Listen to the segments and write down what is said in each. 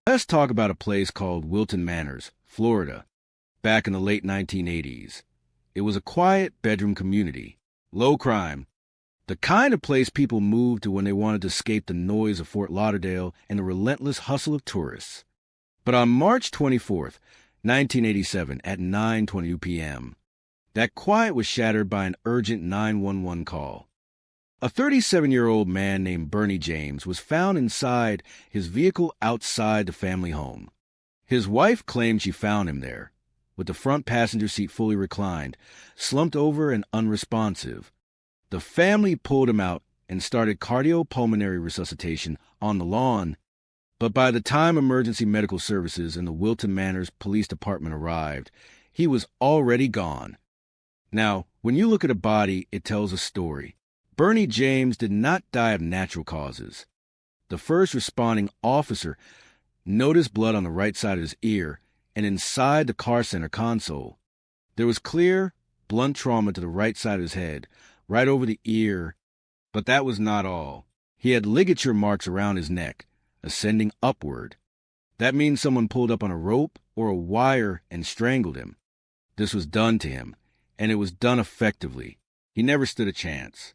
Let's talk about a place called Wilton Manors, Florida, back in the late 1980s. It was a quiet bedroom community, low crime, the kind of place people moved to when they wanted to escape the noise of Fort Lauderdale and the relentless hustle of tourists. But on March 24th, 1987, at 9:22 p.m., that quiet was shattered by an urgent 911 call. A 37-year-old man named Bernie James was found inside his vehicle outside the family home. His wife claimed she found him there, with the front passenger seat fully reclined, slumped over and unresponsive. The family pulled him out and started cardiopulmonary resuscitation on the lawn, but by the time emergency medical services and the Wilton Manors Police Department arrived, he was already gone. Now, when you look at a body, it tells a story. Bernie James did not die of natural causes. The first responding officer noticed blood on the right side of his ear and inside the car center console. There was clear, blunt trauma to the right side of his head, right over the ear, but that was not all. He had ligature marks around his neck, ascending upward. That means someone pulled up on a rope or a wire and strangled him. This was done to him, and it was done effectively. He never stood a chance.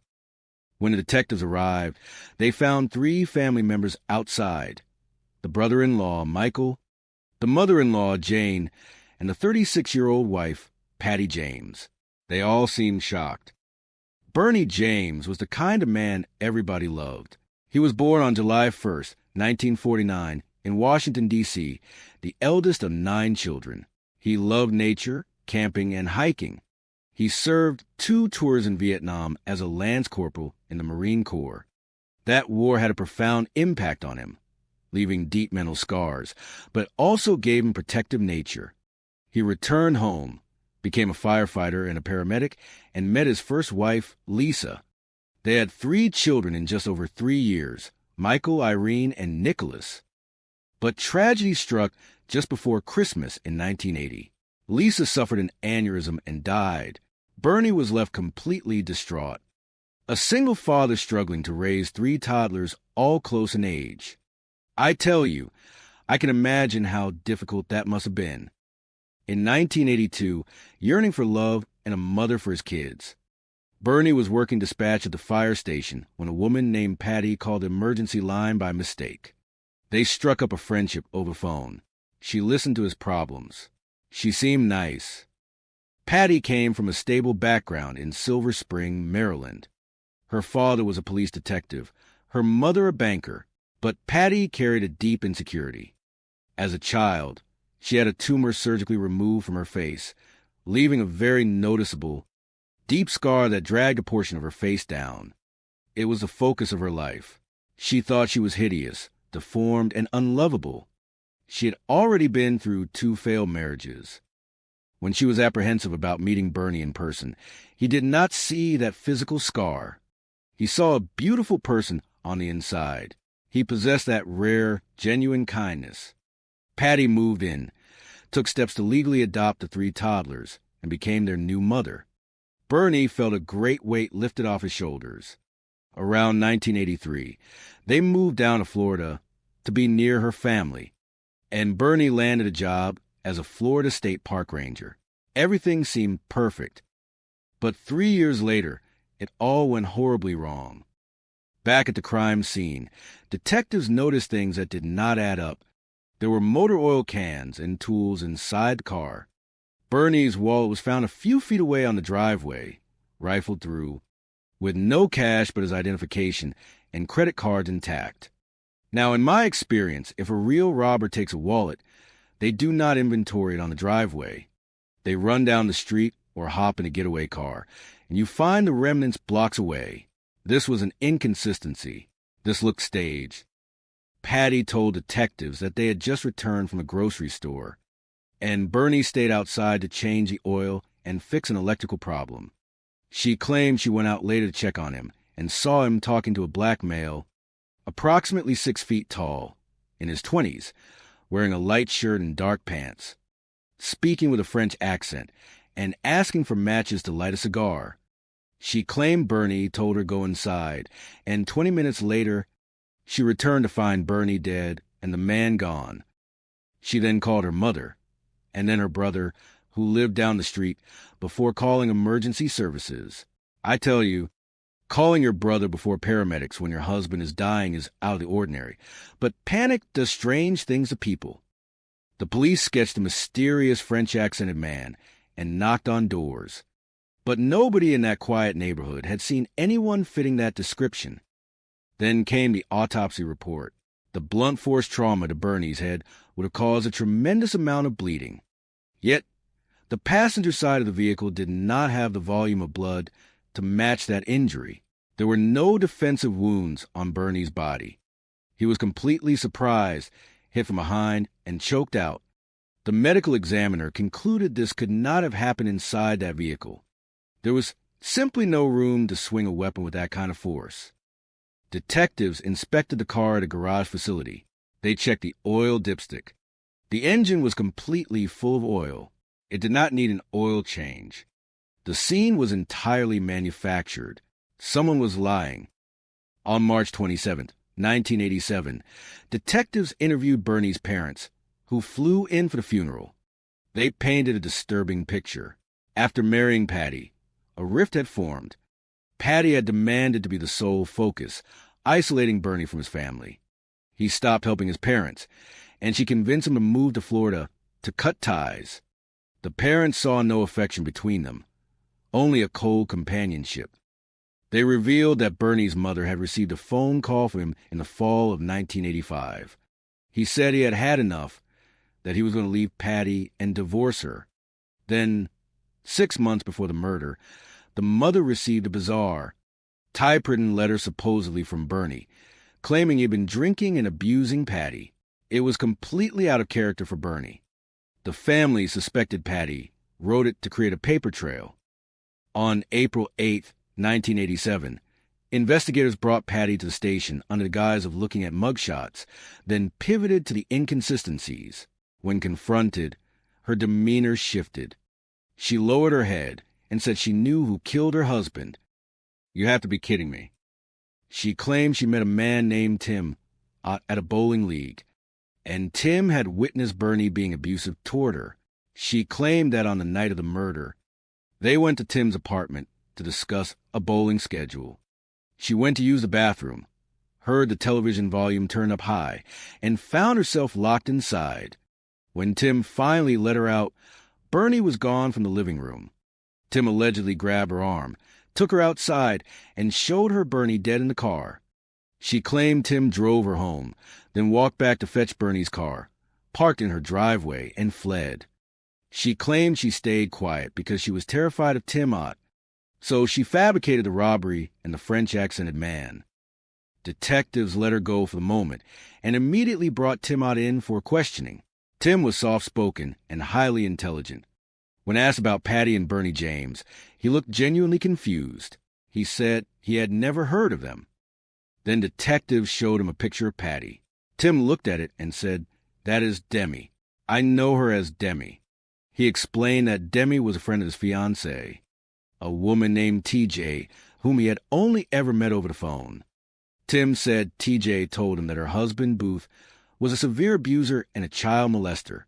When the detectives arrived, they found 3 family members outside: the brother-in-law, Michael, the mother-in-law, Jane, and the 36-year-old wife, Patty James. They all seemed shocked. Bernie James was the kind of man everybody loved. He was born on July 1st, 1949, in Washington, D.C., the eldest of 9 children. He loved nature, camping, and hiking. He served 2 tours in Vietnam as a lance corporal in the Marine Corps. That war had a profound impact on him, leaving deep mental scars, but also gave him protective nature. He returned home, became a firefighter and a paramedic, and met his first wife, Lisa. They had 3 children in just over 3 years, Michael, Irene, and Nicholas. But tragedy struck just before Christmas in 1980. Lisa suffered an aneurysm and died. Bernie was left completely distraught. A single father struggling to raise 3 toddlers, all close in age. I tell you, I can imagine how difficult that must have been. In 1982, yearning for love and a mother for his kids. Bernie was working dispatch at the fire station when a woman named Patty called the emergency line by mistake. They struck up a friendship over phone. She listened to his problems. She seemed nice. Patty came from a stable background in Silver Spring, Maryland. Her father was a police detective, her mother a banker, but Patty carried a deep insecurity. As a child, she had a tumor surgically removed from her face, leaving a very noticeable, deep scar that dragged a portion of her face down. It was the focus of her life. She thought she was hideous, deformed, and unlovable. She had already been through 2 failed marriages. When she was apprehensive about meeting Bernie in person, he did not see that physical scar. He saw a beautiful person on the inside. He possessed that rare, genuine kindness. Patty moved in, took steps to legally adopt the 3 toddlers, and became their new mother. Bernie felt a great weight lifted off his shoulders. Around 1983, they moved down to Florida to be near her family, and Bernie landed a job as a Florida State Park Ranger. Everything seemed perfect. But 3 years later, it all went horribly wrong. Back at the crime scene, detectives noticed things that did not add up. There were motor oil cans and tools inside the car. Bernie's wallet was found a few feet away on the driveway, rifled through, with no cash but his identification and credit cards intact. Now, in my experience, if a real robber takes a wallet, they do not inventory it on the driveway. They run down the street or hop in a getaway car, and you find the remnants blocks away. This was an inconsistency. This looked staged. Patty told detectives that they had just returned from a grocery store, and Bernie stayed outside to change the oil and fix an electrical problem. She claimed she went out later to check on him and saw him talking to a black male, approximately 6 feet tall, in his 20s, wearing a light shirt and dark pants, speaking with a French accent, and asking for matches to light a cigar. She claimed Bernie told her go inside, and 20 minutes later, she returned to find Bernie dead and the man gone. She then called her mother, and then her brother, who lived down the street, before calling emergency services. I tell you, calling your brother before paramedics when your husband is dying is out of the ordinary, but panic does strange things to people. The police sketched a mysterious French-accented man and knocked on doors, but nobody in that quiet neighborhood had seen anyone fitting that description. Then came the autopsy report. The blunt force trauma to Bernie's head would have caused a tremendous amount of bleeding. Yet, the passenger side of the vehicle did not have the volume of blood to match that injury. There were no defensive wounds on Bernie's body. He was completely surprised, hit from behind, and choked out. The medical examiner concluded this could not have happened inside that vehicle. There was simply no room to swing a weapon with that kind of force. Detectives inspected the car at a garage facility. They checked the oil dipstick. The engine was completely full of oil. It did not need an oil change. The scene was entirely manufactured. Someone was lying. On March 27, 1987, detectives interviewed Bernie's parents, who flew in for the funeral. They painted a disturbing picture. After marrying Patty, a rift had formed. Patty had demanded to be the sole focus, isolating Bernie from his family. He stopped helping his parents, and she convinced him to move to Florida to cut ties. The parents saw no affection between them, only a cold companionship. They revealed that Bernie's mother had received a phone call from him in the fall of 1985. He said he had had enough, that he was going to leave Patty and divorce her. Then, 6 months before the murder, the mother received a bizarre, typewritten letter supposedly from Bernie, claiming he had been drinking and abusing Patty. It was completely out of character for Bernie. The family suspected Patty wrote it to create a paper trail. On April 8, 1987, investigators brought Patty to the station under the guise of looking at mugshots, then pivoted to the inconsistencies. When confronted, her demeanor shifted. She lowered her head and said she knew who killed her husband. "You have to be kidding me." She claimed she met a man named Tim at a bowling league, and Tim had witnessed Bernie being abusive toward her. She claimed that on the night of the murder, they went to Tim's apartment to discuss a bowling schedule. She went to use the bathroom, heard the television volume turn up high, and found herself locked inside. When Tim finally let her out, Bernie was gone from the living room. Tim allegedly grabbed her arm, took her outside, and showed her Bernie dead in the car. She claimed Tim drove her home, then walked back to fetch Bernie's car, parked in her driveway, and fled. She claimed she stayed quiet because she was terrified of Tim Ott, so she fabricated the robbery and the French-accented man. Detectives let her go for the moment and immediately brought Tim Ott in for questioning. Tim was soft-spoken and highly intelligent. When asked about Patty and Bernie James, he looked genuinely confused. He said he had never heard of them. Then detectives showed him a picture of Patty. Tim looked at it and said, "That is Demi. I know her as Demi." He explained that Demi was a friend of his fiancée, a woman named TJ, whom he had only ever met over the phone. Tim said TJ told him that her husband, Booth, was a severe abuser and a child molester.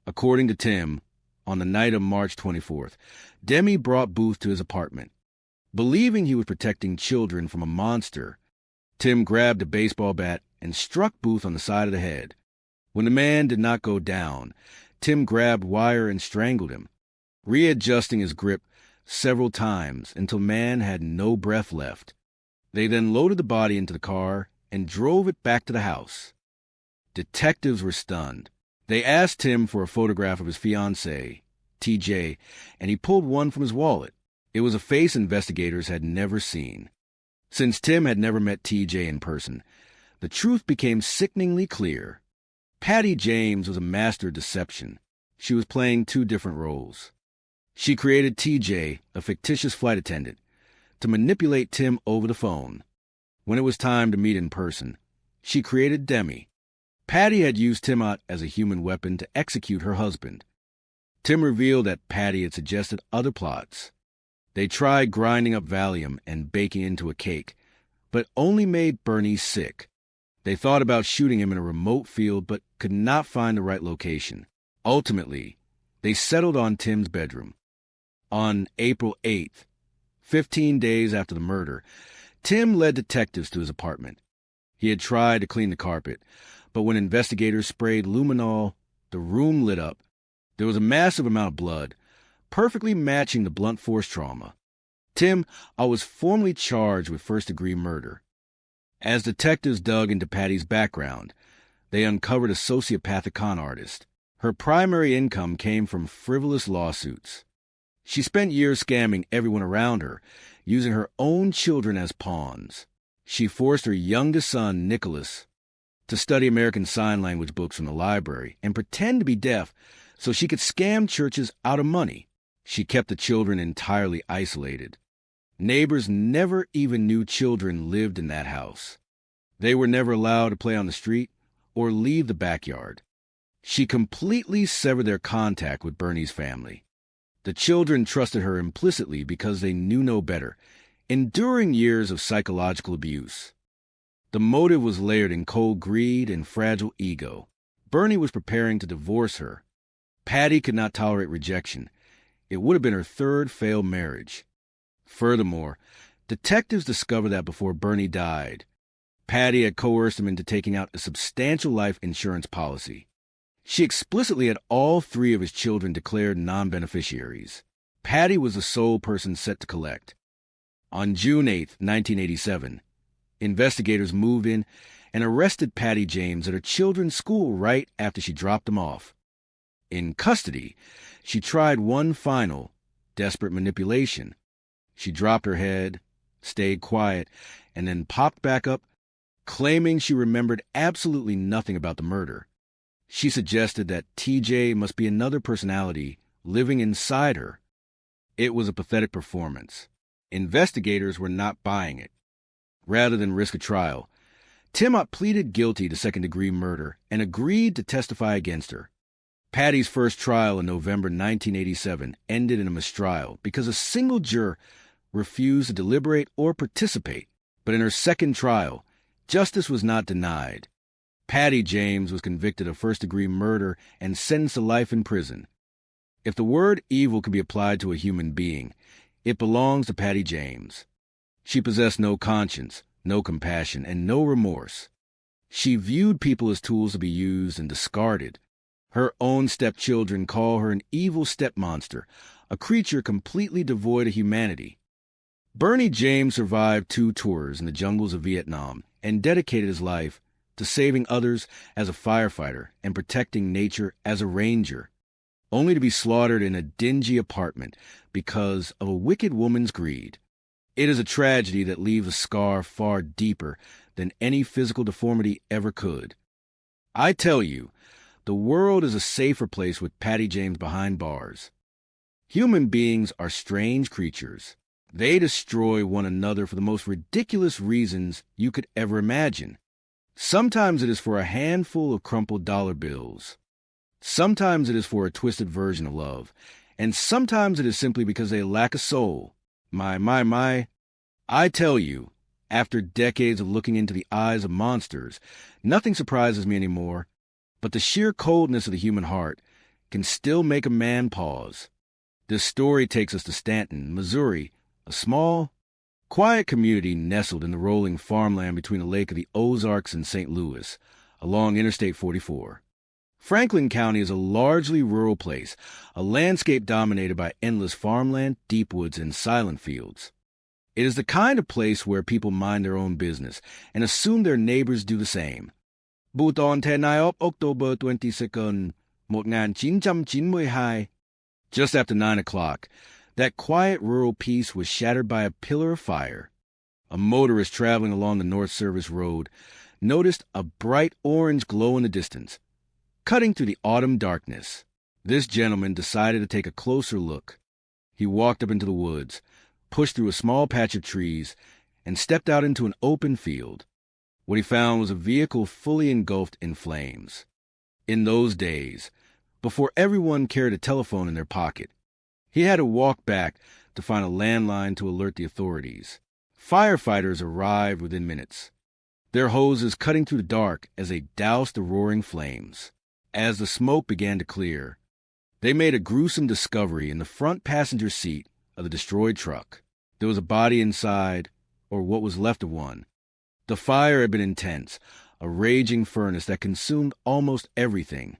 According to Tim, on the night of March 24th, Demi brought Booth to his apartment. Believing he was protecting children from a monster, Tim grabbed a baseball bat and struck Booth on the side of the head. When the man did not go down, Tim grabbed wire and strangled him, readjusting his grip several times until man had no breath left. They then loaded the body into the car and drove it back to the house. Detectives were stunned. They asked Tim for a photograph of his fiancée, TJ, and he pulled one from his wallet. It was a face investigators had never seen. Since Tim had never met TJ in person, the truth became sickeningly clear. Patty James was a master of deception. She was playing two different roles. She created TJ, a fictitious flight attendant, to manipulate Tim over the phone. When it was time to meet in person, she created Demi. Patty had used Tim Ott as a human weapon to execute her husband. Tim revealed that Patty had suggested other plots. They tried grinding up Valium and baking it into a cake, but only made Bernie sick. They thought about shooting him in a remote field but could not find the right location. Ultimately, they settled on Tim's bedroom. On April 8th, 15 days after the murder, Tim led detectives to his apartment. He had tried to clean the carpet, but when investigators sprayed luminol, the room lit up. There was a massive amount of blood, perfectly matching the blunt force trauma. Tim was formally charged with first-degree murder. As detectives dug into Patty's background, they uncovered a sociopathic con artist. Her primary income came from frivolous lawsuits. She spent years scamming everyone around her, using her own children as pawns. She forced her youngest son, Nicholas, to study American Sign Language books from the library and pretend to be deaf so she could scam churches out of money. She kept the children entirely isolated. Neighbors never even knew children lived in that house. They were never allowed to play on the street or leave the backyard. She completely severed their contact with Bernie's family. The children trusted her implicitly because they knew no better, enduring years of psychological abuse. The motive was layered in cold greed and fragile ego. Bernie was preparing to divorce her. Patty could not tolerate rejection. It would have been her third failed marriage. Furthermore, detectives discovered that before Bernie died, Patty had coerced him into taking out a substantial life insurance policy. She explicitly had all three of his children declared non-beneficiaries. Patty was the sole person set to collect. On June 8, 1987, investigators moved in and arrested Patty James at her children's school right after she dropped them off. In custody, she tried one final, desperate manipulation. She dropped her head, stayed quiet, and then popped back up, claiming she remembered absolutely nothing about the murder. She suggested that TJ must be another personality living inside her. It was a pathetic performance. Investigators were not buying it. Rather than risk a trial, Tim pleaded guilty to second-degree murder and agreed to testify against her. Patty's first trial in November 1987 ended in a mistrial because a single juror refused to deliberate or participate. But in her second trial, justice was not denied. Patty James was convicted of first-degree murder and sentenced to life in prison. If the word evil could be applied to a human being, it belongs to Patty James. She possessed no conscience, no compassion, and no remorse. She viewed people as tools to be used and discarded. Her own stepchildren call her an evil stepmonster, a creature completely devoid of humanity. Bernie James survived 2 tours in the jungles of Vietnam and dedicated his life to saving others as a firefighter and protecting nature as a ranger, only to be slaughtered in a dingy apartment because of a wicked woman's greed. It is a tragedy that leaves a scar far deeper than any physical deformity ever could. I tell you, the world is a safer place with Patty James behind bars. Human beings are strange creatures. They destroy one another for the most ridiculous reasons you could ever imagine. Sometimes it is for a handful of crumpled dollar bills. Sometimes it is for a twisted version of love. And sometimes it is simply because they lack a soul. My. I tell you, after decades of looking into the eyes of monsters, nothing surprises me anymore, but the sheer coldness of the human heart can still make a man pause. This story takes us to Stanton, Missouri, a small, quiet community nestled in the rolling farmland between the Lake of the Ozarks and St. Louis, along Interstate 44. Franklin County is a largely rural place, a landscape dominated by endless farmland, deep woods, and silent fields. It is the kind of place where people mind their own business and assume their neighbors do the same. Buton tenayop October 22nd, 1992. Just after 9 o'clock, that quiet rural peace was shattered by a pillar of fire. A motorist traveling along the North Service Road noticed a bright orange glow in the distance, cutting through the autumn darkness. This gentleman decided to take a closer look. He walked up into the woods, pushed through a small patch of trees, and stepped out into an open field. What he found was a vehicle fully engulfed in flames. In those days, before everyone carried a telephone in their pocket, he had to walk back to find a landline to alert the authorities. Firefighters arrived within minutes. their hoses cutting through the dark as they doused the roaring flames. As the smoke began to clear, they made a gruesome discovery in the front passenger seat of the destroyed truck. There was a body inside, or what was left of one. The fire had been intense, a raging furnace that consumed almost everything,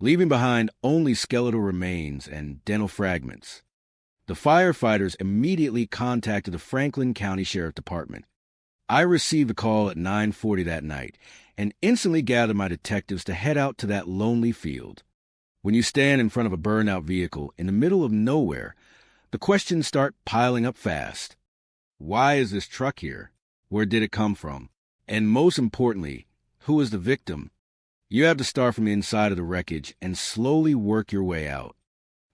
leaving behind only skeletal remains and dental fragments. The firefighters immediately contacted the Franklin County Sheriff Department. I received a call at 9:40 that night and instantly gathered my detectives to head out to that lonely field. When you stand in front of a burned-out vehicle in the middle of nowhere, the questions start piling up fast. Why is this truck here? Where did it come from? And most importantly, who is the victim? You have to start from the inside of the wreckage and slowly work your way out.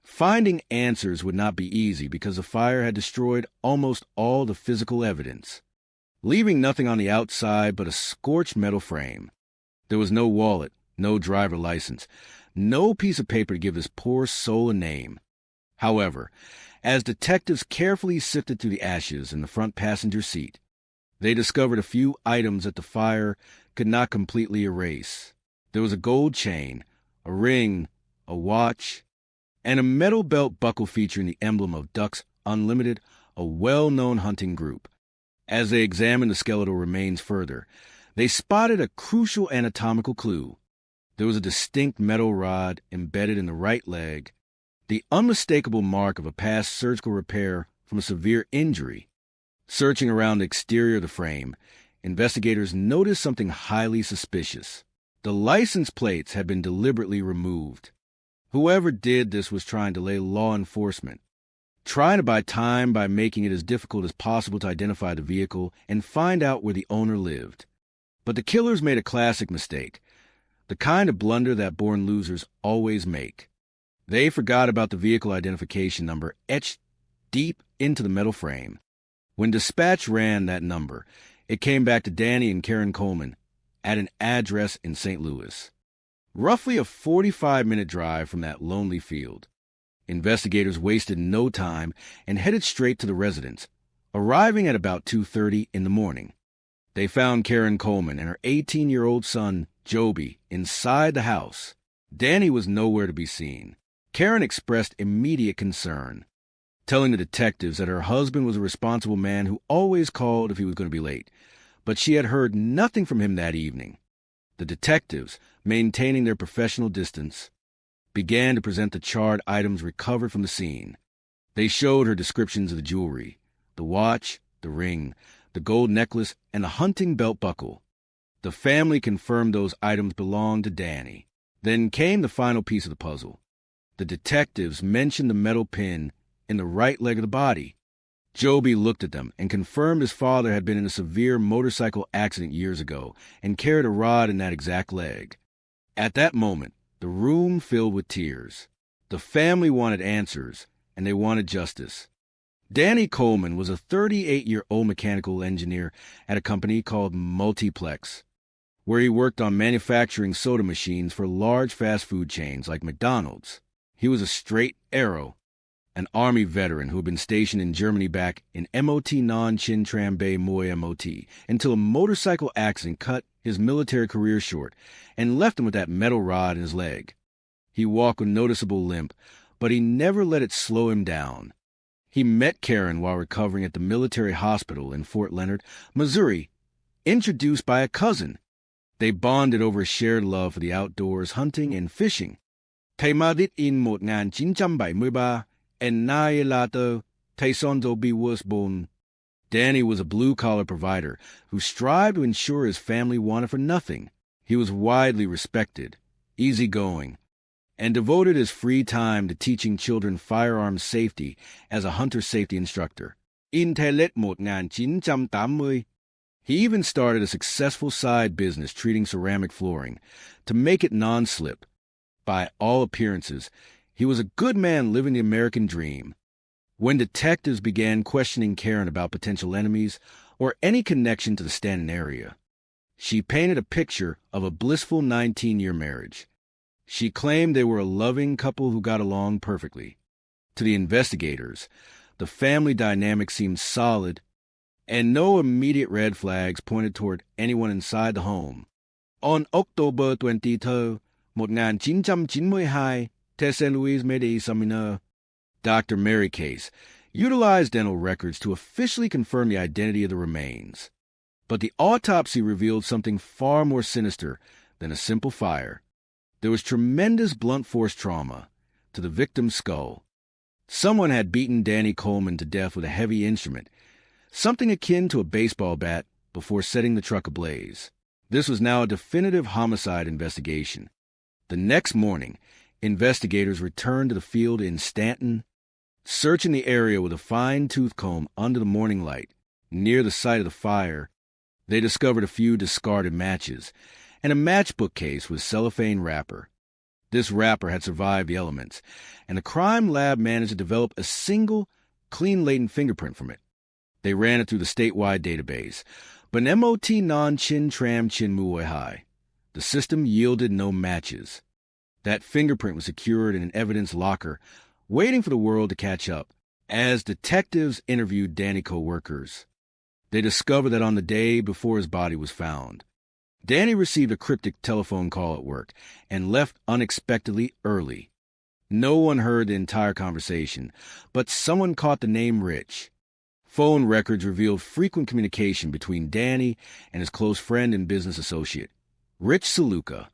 Finding answers would not be easy because the fire had destroyed almost all the physical evidence, leaving nothing on the outside but a scorched metal frame. There was no wallet, no driver license, no piece of paper to give this poor soul a name. However, as detectives carefully sifted through the ashes in the front passenger seat, they discovered a few items that the fire could not completely erase. There was a gold chain, a ring, a watch, and a metal belt buckle featuring the emblem of Ducks Unlimited, a well-known hunting group. As they examined the skeletal remains further, they spotted a crucial anatomical clue. There was a distinct metal rod embedded in the right leg, the unmistakable mark of a past surgical repair from a severe injury. Searching around the exterior of the frame, investigators noticed something highly suspicious. The license plates had been deliberately removed. Whoever did this was trying to delay law enforcement, trying to buy time by making it as difficult as possible to identify the vehicle and find out where the owner lived. But the killers made a classic mistake, the kind of blunder that born losers always make. They forgot about the vehicle identification number etched deep into the metal frame. When dispatch ran that number, it came back to Danny and Karen Coleman at an address in St. Louis, roughly a 45-minute drive from that lonely field. Investigators wasted no time and headed straight to the residence, arriving at about 2:30 in the morning. They found Karen Coleman and her 18-year-old son, Joby, inside the house. Danny was nowhere to be seen. Karen expressed immediate concern, telling the detectives that her husband was a responsible man who always called if he was going to be late, but she had heard nothing from him that evening. The detectives, maintaining their professional distance, began to present the charred items recovered from the scene. They showed her descriptions of the jewelry, the watch, the ring, the gold necklace, and the hunting belt buckle. The family confirmed those items belonged to Danny. Then came the final piece of the puzzle. The detectives mentioned the metal pin in the right leg of the body. Joby looked at them and confirmed his father had been in a severe motorcycle accident years ago and carried a rod in that exact leg. At that moment, the room filled with tears. The family wanted answers, and they wanted justice. Danny Coleman was a 38-year-old mechanical engineer at a company called Multiplex, where he worked on manufacturing soda machines for large fast food chains like McDonald's. He was a straight arrow, an Army veteran who had been stationed in Germany back in MOT Non-Chin Tram Bay Moy MOT until a motorcycle accident cut his military career short and left him with that metal rod in his leg. He walked with noticeable limp, but he never let it slow him down. He met Karen while recovering at the military hospital in Fort Leonard, Missouri, introduced by a cousin. They bonded over a shared love for the outdoors, hunting and fishing. Thầy Madit in 1973, and 9 later, thầy Sondobi was born. Danny was a blue-collar provider who strived to ensure his family wanted for nothing. He was widely respected, easygoing, and devoted his free time to teaching children firearms safety as a hunter safety instructor. In 1980, he even started a successful side business treating ceramic flooring to make it non-slip. By all appearances, he was a good man living the American dream. When detectives began questioning Karen about potential enemies or any connection to the Stanton area, she painted a picture of a blissful 19-year marriage. She claimed they were a loving couple who got along perfectly. To the investigators, the family dynamic seemed solid and no immediate red flags pointed toward anyone inside the home. On October 23, 1992, tại St. Louis Medicine, Dr. Mary Case utilized dental records to officially confirm the identity of the remains. But the autopsy revealed something far more sinister than a simple fire. There was tremendous blunt force trauma to the victim's skull. Someone had beaten Danny Coleman to death with a heavy instrument, something akin to a baseball bat, before setting the truck ablaze. This was now a definitive homicide investigation. The next morning, investigators returned to the field in Stanton, searching the area with a fine tooth comb under the morning light. Near the site of the fire, they discovered a few discarded matches and a matchbook case with cellophane wrapper. This wrapper had survived the elements, and the crime lab managed to develop a single, clean latent fingerprint from it. They ran it through the statewide database, but MOT non-chin tram chin muoi hai. The system yielded no matches. That fingerprint was secured in an evidence locker, waiting for the world to catch up. As detectives interviewed Danny co-workers, they discovered that on the day before his body was found, Danny received a cryptic telephone call at work and left unexpectedly early. No one heard the entire conversation, but someone caught the name Rich. Phone records revealed frequent communication between Danny and his close friend and business associate, Rich Saluka.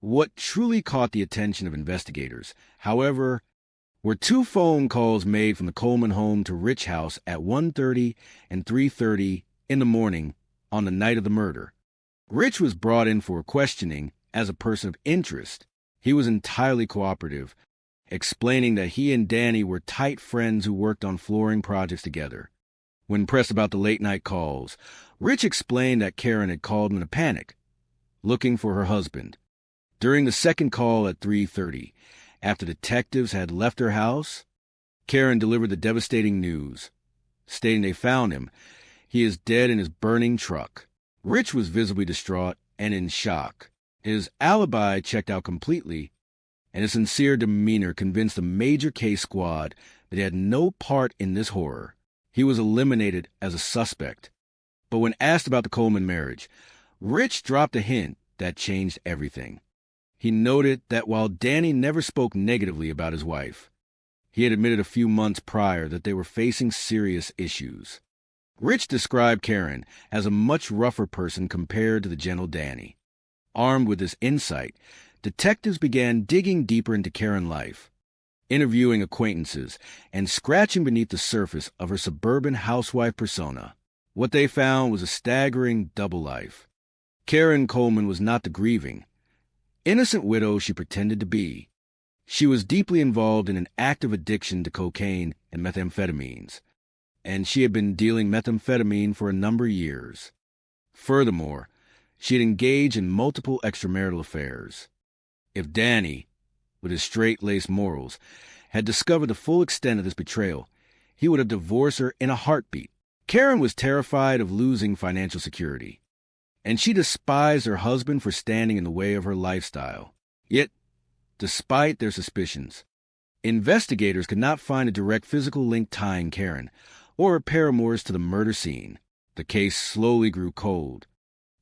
What truly caught the attention of investigators, however, were two phone calls made from the Coleman home to Rich House at 1:30 and 3:30 in the morning on the night of the murder. Rich was brought in for questioning as a person of interest. He was entirely cooperative, explaining that he and Danny were tight friends who worked on flooring projects together. When pressed about the late-night calls, Rich explained that Karen had called him in a panic, looking for her husband. During the second call at 3:30, after detectives had left her house, Karen delivered the devastating news, stating they found him. He is dead in his burning truck. Rich was visibly distraught and in shock. His alibi checked out completely, and his sincere demeanor convinced the major case squad that he had no part in this horror. He was eliminated as a suspect. But when asked about the Coleman marriage, Rich dropped a hint that changed everything. He noted that while Danny never spoke negatively about his wife, he had admitted a few months prior that they were facing serious issues. Rich described Karen as a much rougher person compared to the gentle Danny. Armed with this insight, detectives began digging deeper into Karen's life, interviewing acquaintances, and scratching beneath the surface of her suburban housewife persona. What they found was a staggering double life. Karen Coleman was not the grieving, innocent widow she pretended to be. She was deeply involved in an active addiction to cocaine and methamphetamines, and she had been dealing methamphetamine for a number of years. Furthermore, she had engaged in multiple extramarital affairs. If Danny, with his straight-laced morals, had discovered the full extent of this betrayal, he would have divorced her in a heartbeat. Karen was terrified of losing financial security, and she despised her husband for standing in the way of her lifestyle. Yet, despite their suspicions, investigators could not find a direct physical link tying Karen or her paramours to the murder scene. The case slowly grew cold,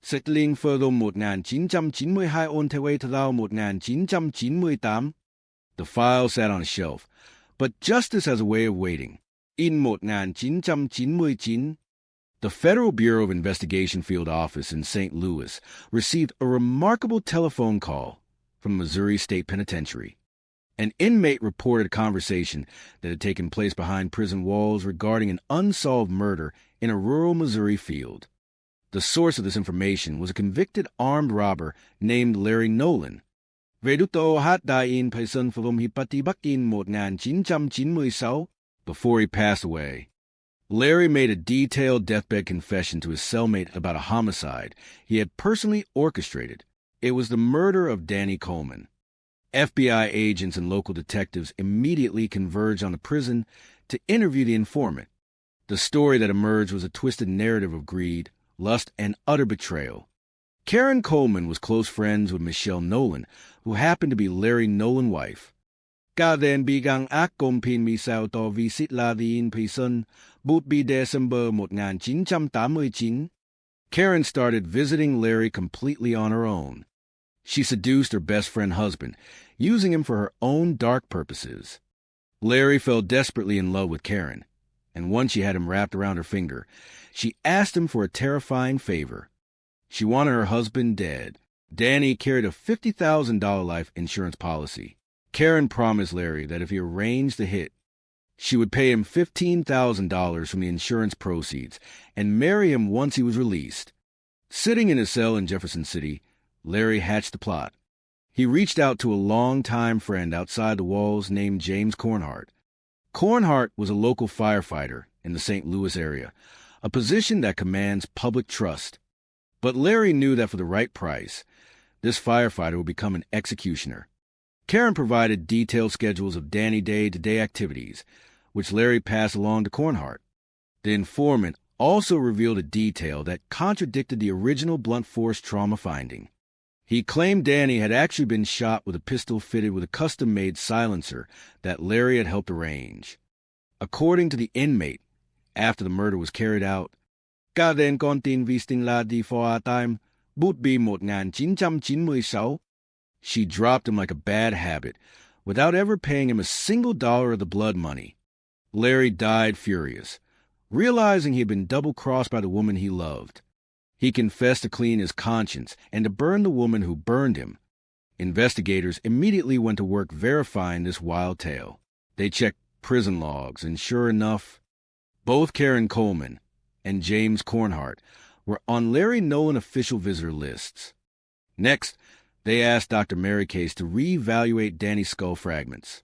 settling for 1992 on their way to 1998. The file sat on a shelf, but justice has a way of waiting. In 1999, the Federal Bureau of Investigation Field Office in St. Louis received a remarkable telephone call from Missouri State Penitentiary. An inmate reported a conversation that had taken place behind prison walls regarding an unsolved murder in a rural Missouri field. The source of this information was a convicted armed robber named Larry Nolan. Before he passed away, Larry made a detailed deathbed confession to his cellmate about a homicide he had personally orchestrated. It was the murder of Danny Coleman. FBI agents and local detectives immediately converged on the prison to interview the informant. The story that emerged was a twisted narrative of greed, lust, and utter betrayal. Karen Coleman was close friends with Michelle Nolan, who happened to be Larry Nolan's wife. Ka then bigang akompin misaw to visit la in prison, but be December 1989. Karen started visiting Larry completely on her own. She seduced her best friend husband, using him for her own dark purposes. Larry fell desperately in love with Karen, and once she had him wrapped around her finger, she asked him for a terrifying favor. She wanted her husband dead. Danny carried a $50,000 life insurance policy. Karen promised Larry that if he arranged the hit, she would pay him $15,000 from the insurance proceeds and marry him once he was released. Sitting in his cell in Jefferson City, Larry hatched the plot. He reached out to a longtime friend outside the walls named James Cornhart. Cornhart was a local firefighter in the St. Louis area, a position that commands public trust. But Larry knew that for the right price, this firefighter would become an executioner. Karen provided detailed schedules of Danny day-to-day activities, which Larry passed along to Cornhart. The informant also revealed a detail that contradicted the original blunt force trauma finding. He claimed Danny had actually been shot with a pistol fitted with a custom-made silencer that Larry had helped arrange. According to the inmate, after the murder was carried out, Ka then kontin visting la di for a time, but be 1996. She dropped him like a bad habit, without ever paying him a single dollar of the blood money. Larry died furious, realizing he had been double-crossed by the woman he loved. He confessed to clean his conscience and to burn the woman who burned him. Investigators immediately went to work verifying this wild tale. They checked prison logs, and sure enough, both Karen Coleman and James Cornhart were on Larry Nolan official visitor lists. Next, they asked Dr. Mary Case to reevaluate Danny's skull fragments.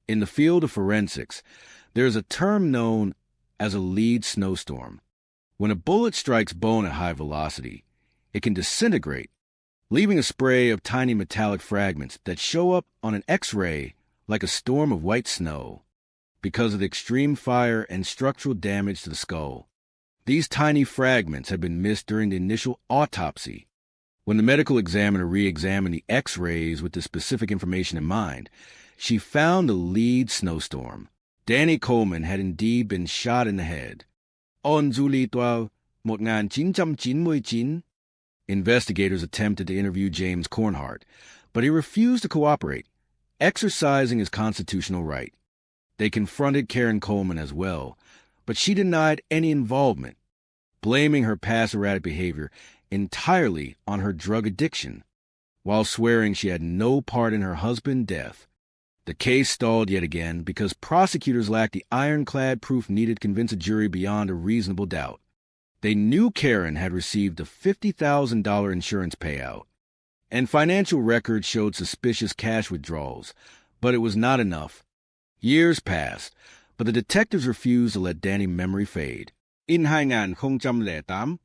In the field of forensics, there is a term known as a lead snowstorm. When a bullet strikes bone at high velocity, it can disintegrate, leaving a spray of tiny metallic fragments that show up on an X-ray like a storm of white snow. Because of the extreme fire and structural damage to the skull, these tiny fragments had been missed during the initial autopsy. When the medical examiner re-examined the X-rays with this specific information in mind, she found the lead snowstorm. Danny Coleman had indeed been shot in the head. On July 12, 1999, investigators attempted to interview James Cornhart, but he refused to cooperate, exercising his constitutional right. They confronted Karen Coleman as well, but she denied any involvement, blaming her past erratic behavior entirely on her drug addiction, while swearing she had no part in her husband's death. The case stalled yet again because prosecutors lacked the ironclad proof needed to convince a jury beyond a reasonable doubt. They knew Karen had received a $50,000 insurance payout, and financial records showed suspicious cash withdrawals, but it was not enough. Years passed, but the detectives refused to let Danny's memory fade. In 2008,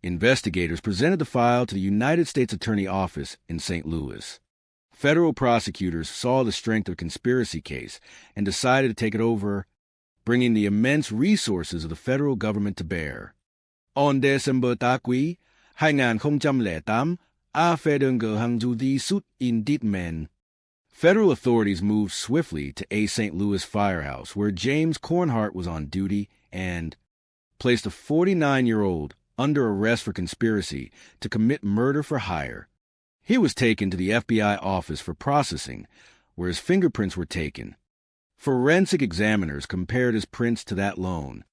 investigators presented the file to the United States Attorney Office in St. Louis. Federal prosecutors saw the strength of the conspiracy case and decided to take it over, bringing the immense resources of the federal government to bear. On December 3, 2008, a federal hang judy suit indictment. Federal authorities moved swiftly to a St. Louis firehouse where James Cornhart was on duty and placed a 49-year-old under arrest for conspiracy to commit murder for hire. He was taken to the FBI office for processing, where his fingerprints were taken. Forensic examiners compared his prints to that loan.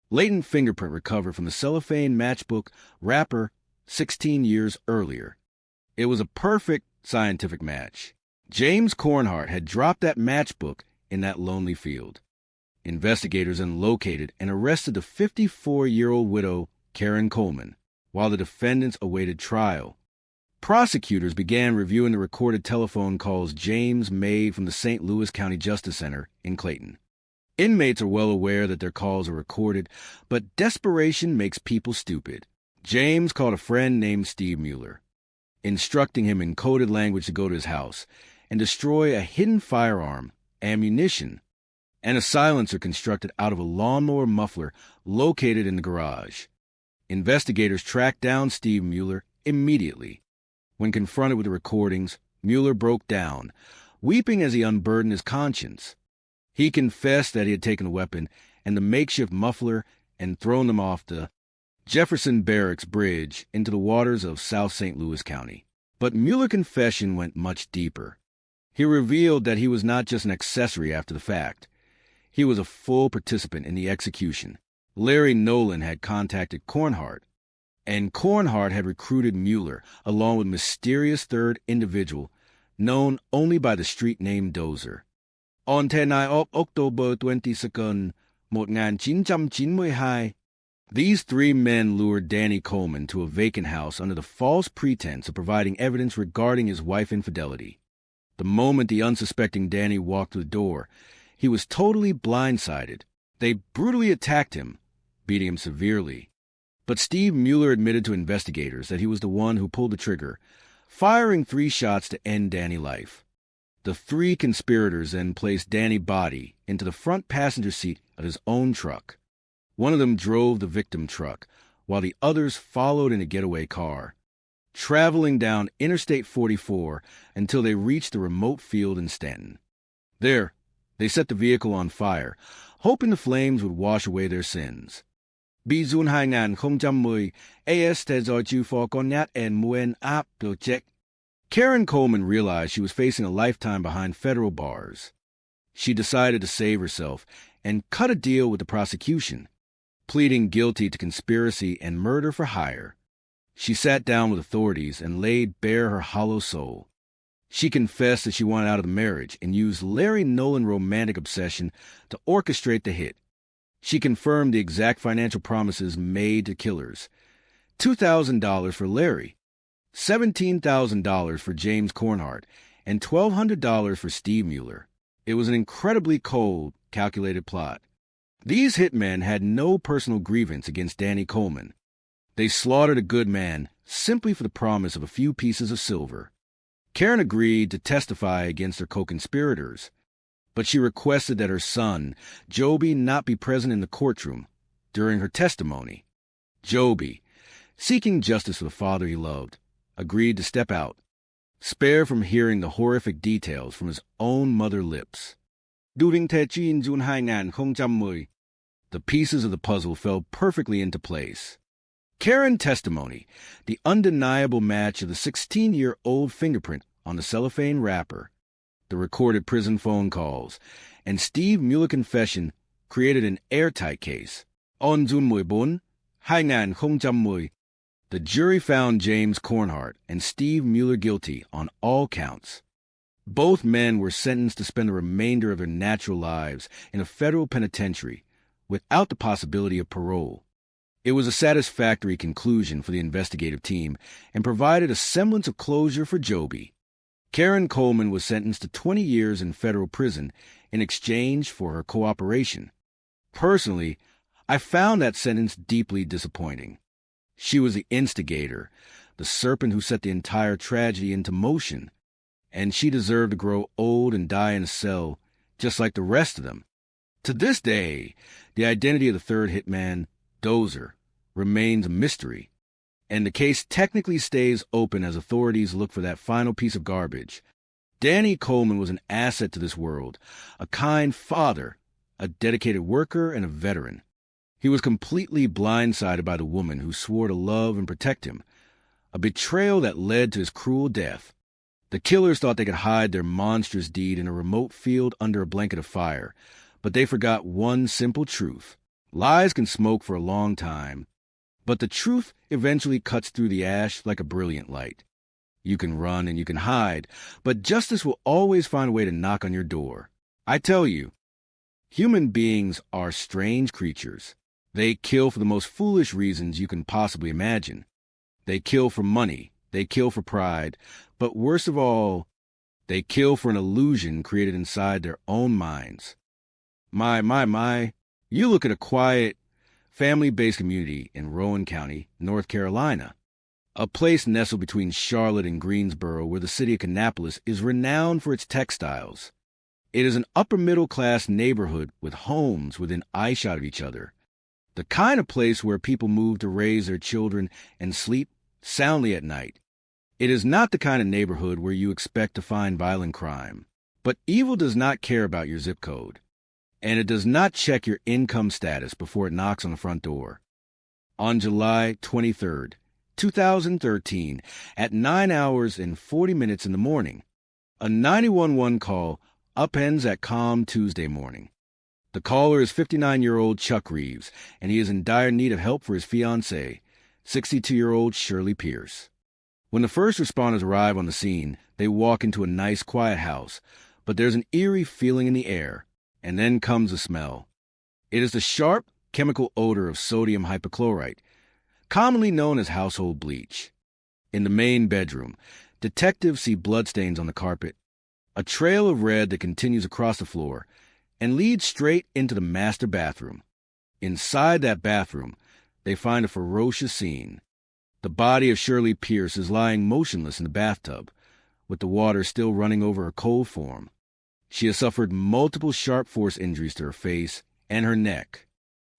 Latent fingerprint recovered from the cellophane matchbook wrapper 16 years earlier. It was a perfect scientific match. James Cornhart had dropped that matchbook in that lonely field. Investigators then located and arrested the 54-year-old widow, Karen Coleman, while the defendants awaited trial. Prosecutors began reviewing the recorded telephone calls James made from the St. Louis County Justice Center in Clayton. Inmates are well aware that their calls are recorded, but desperation makes people stupid. James called a friend named Steve Mueller, instructing him in coded language to go to his house and destroy a hidden firearm, ammunition, and a silencer constructed out of a lawnmower muffler located in the garage. Investigators tracked down Steve Mueller immediately. When confronted with the recordings, Mueller broke down, weeping as he unburdened his conscience. He confessed that he had taken the weapon and the makeshift muffler and thrown them off the Jefferson Barracks Bridge into the waters of South St. Louis County. But Mueller's confession went much deeper. He revealed that he was not just an accessory after the fact. He was a full participant in the execution. Larry Nolan had contacted Cornhart, and Cornhart had recruited Mueller along with a mysterious third individual known only by the street name Dozer. On the night of October 22nd, 1992, these three men lured Danny Coleman to a vacant house under the false pretense of providing evidence regarding his wife's infidelity. The moment the unsuspecting Danny walked through the door, he was totally blindsided. They brutally attacked him, beating him severely. But Steve Mueller admitted to investigators that he was the one who pulled the trigger, firing 3 shots to end Danny's life. The 3 conspirators then placed Danny's body into the front passenger seat of his own truck. One of them drove the victim truck, while the others followed in a getaway car, traveling down Interstate 44 until they reached the remote field in Stanton. There, they set the vehicle on fire, hoping the flames would wash away their sins. Bizun Hainan Khomjamui AS Tezorju Fokonyat and Muen Ap Project. Karen Coleman realized she was facing a lifetime behind federal bars. She decided to save herself and cut a deal with the prosecution, pleading guilty to conspiracy and murder for hire. She sat down with authorities and laid bare her hollow soul. She confessed that she wanted out of the marriage and used Larry Nolan's romantic obsession to orchestrate the hit. She confirmed the exact financial promises made to killers: $2,000 for Larry, $17,000 for James Cornhart, and $1,200 for Steve Mueller. It was an incredibly cold, calculated plot. These hitmen had no personal grievance against Danny Coleman. They slaughtered a good man simply for the promise of a few pieces of silver. Karen agreed to testify against her co-conspirators, but she requested that her son, Joby, not be present in the courtroom during her testimony. Joby, seeking justice for the father he loved, agreed to step out, spared from hearing the horrific details from his own mother's lips. The pieces of the puzzle fell perfectly into place. Karen's testimony, the undeniable match of the 16-year-old fingerprint on the cellophane wrapper, the recorded prison phone calls, and Steve Mueller's confession created an airtight case. The jury found James Cornhart and Steve Mueller guilty on all counts. Both men were sentenced to spend the remainder of their natural lives in a federal penitentiary without the possibility of parole. It was a satisfactory conclusion for the investigative team and provided a semblance of closure for Joby. Karen Coleman was sentenced to 20 years in federal prison in exchange for her cooperation. Personally, I found that sentence deeply disappointing. She was the instigator, the serpent who set the entire tragedy into motion, and she deserved to grow old and die in a cell just like the rest of them. To this day, the identity of the third hitman, Dozer, remains a mystery, and the case technically stays open as authorities look for that final piece of garbage. Danny Coleman was an asset to this world, a kind father, a dedicated worker, and a veteran. He was completely blindsided by the woman who swore to love and protect him, a betrayal that led to his cruel death. The killers thought they could hide their monstrous deed in a remote field under a blanket of fire, but they forgot one simple truth. Lies can smoke for a long time, but the truth eventually cuts through the ash like a brilliant light. You can run and you can hide, but justice will always find a way to knock on your door. I tell you, human beings are strange creatures. They kill for the most foolish reasons you can possibly imagine. They kill for money, they kill for pride, but worst of all, they kill for an illusion created inside their own minds. My. You look at a quiet, family-based community in Rowan County, North Carolina, a place nestled between Charlotte and Greensboro where the city of Kannapolis is renowned for its textiles. It is an upper-middle-class neighborhood with homes within eyeshot of each other, the kind of place where people move to raise their children and sleep soundly at night. It is not the kind of neighborhood where you expect to find violent crime. But evil does not care about your zip code, and it does not check your income status before it knocks on the front door. On July 23rd, 2013, at 9 hours and 40 minutes in the morning, a 911 call upends at calm Tuesday morning. The caller is 59-year-old Chuck Reeves, and he is in dire need of help for his fiancée, 62-year-old Shirley Pierce. When the first responders arrive on the scene, they walk into a nice, quiet house, but there's an eerie feeling in the air, and then comes a smell. It is the sharp, chemical odor of sodium hypochlorite, commonly known as household bleach. In the main bedroom, detectives see bloodstains on the carpet, a trail of red that continues across the floor, and leads straight into the master bathroom. Inside that bathroom, they find a ferocious scene. The body of Shirley Pierce is lying motionless in the bathtub, with the water still running over her cold form. She has suffered multiple sharp force injuries to her face and her neck.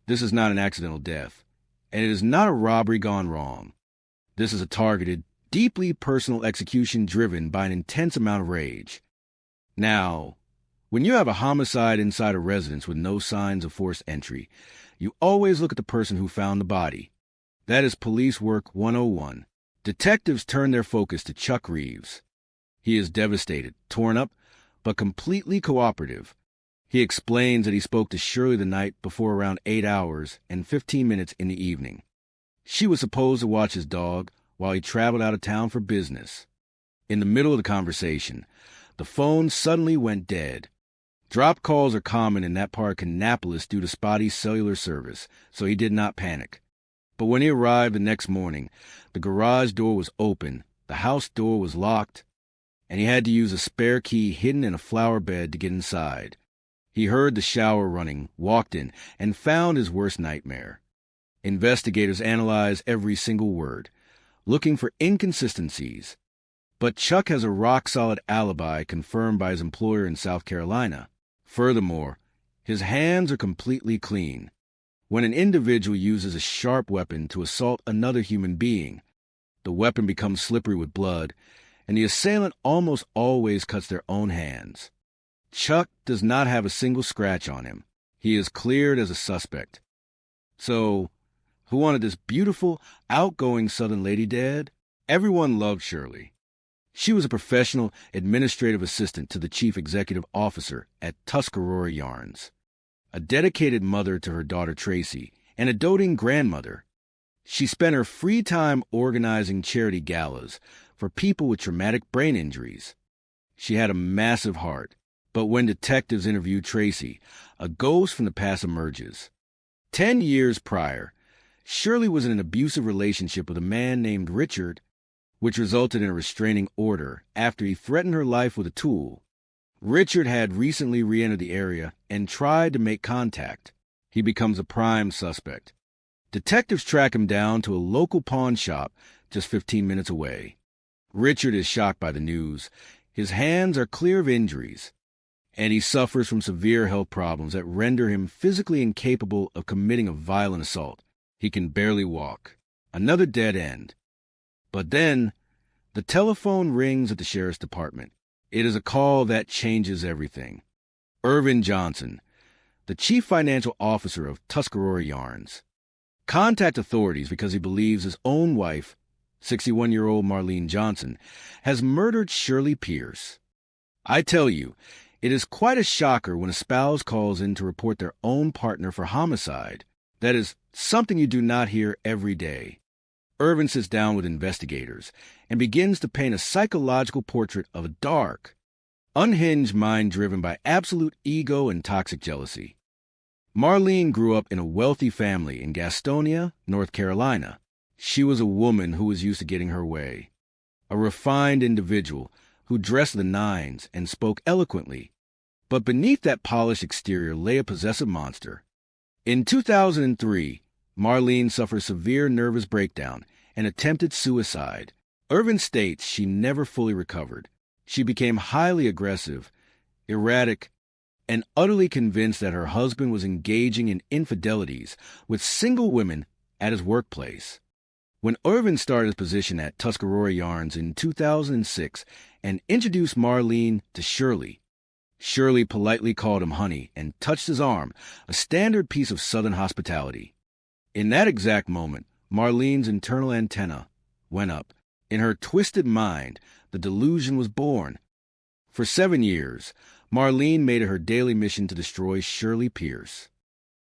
This is not an accidental death, and it is not a robbery gone wrong. This is a targeted, deeply personal execution driven by an intense amount of rage. Now, when you have a homicide inside a residence with no signs of forced entry, you always look at the person who found the body. That is police work 101. Detectives turn their focus to Chuck Reeves. He is devastated, torn up, but completely cooperative. He explains that he spoke to Shirley the night before around 8 hours and 15 minutes in the evening. She was supposed to watch his dog while he traveled out of town for business. In the middle of the conversation, the phone suddenly went dead. Drop calls are common in that part of Kannapolis due to spotty cellular service, so he did not panic. But when he arrived the next morning, the garage door was open, the house door was locked, and he had to use a spare key hidden in a flower bed to get inside. He heard the shower running, walked in, and found his worst nightmare. Investigators analyzed every single word, looking for inconsistencies. But Chuck has a rock-solid alibi confirmed by his employer in South Carolina. Furthermore, his hands are completely clean. When an individual uses a sharp weapon to assault another human being, the weapon becomes slippery with blood, and the assailant almost always cuts their own hands. Chuck does not have a single scratch on him. He is cleared as a suspect. So, who wanted this beautiful, outgoing Southern lady dead? Everyone loved Shirley. She was a professional administrative assistant to the chief executive officer at Tuscarora Yarns, a dedicated mother to her daughter Tracy, and a doting grandmother. She spent her free time organizing charity galas for people with traumatic brain injuries. She had a massive heart, but when detectives interview Tracy, a ghost from the past emerges. 10 years prior, Shirley was in an abusive relationship with a man named Richard, which resulted in a restraining order after he threatened her life with a tool. Richard had recently re-entered the area and tried to make contact. He becomes a prime suspect. Detectives track him down to a local pawn shop just 15 minutes away. Richard is shocked by the news. His hands are clear of injuries, and he suffers from severe health problems that render him physically incapable of committing a violent assault. He can barely walk. Another dead end. But then, the telephone rings at the sheriff's department. It is a call that changes everything. Irvin Johnson, the chief financial officer of Tuscarora Yarns, contact authorities because he believes his own wife, 61-year-old Marlene Johnson, has murdered Shirley Pierce. I tell you, it is quite a shocker when a spouse calls in to report their own partner for homicide. That is something you do not hear every day. Irvin sits down with investigators and begins to paint a psychological portrait of a dark, unhinged mind driven by absolute ego and toxic jealousy. Marlene grew up in a wealthy family in Gastonia, North Carolina. She was a woman who was used to getting her way, a refined individual who dressed to the nines and spoke eloquently. But beneath that polished exterior lay a possessive monster. In 2003, Marlene suffered a severe nervous breakdown and attempted suicide. Irvin states she never fully recovered. She became highly aggressive, erratic, and utterly convinced that her husband was engaging in infidelities with single women at his workplace. When Irvin started his position at Tuscarora Yarns in 2006 and introduced Marlene to Shirley, Shirley politely called him honey and touched his arm, a standard piece of Southern hospitality. In that exact moment, Marlene's internal antenna went up. In her twisted mind, the delusion was born. For 7 years, Marlene made it her daily mission to destroy Shirley Pierce.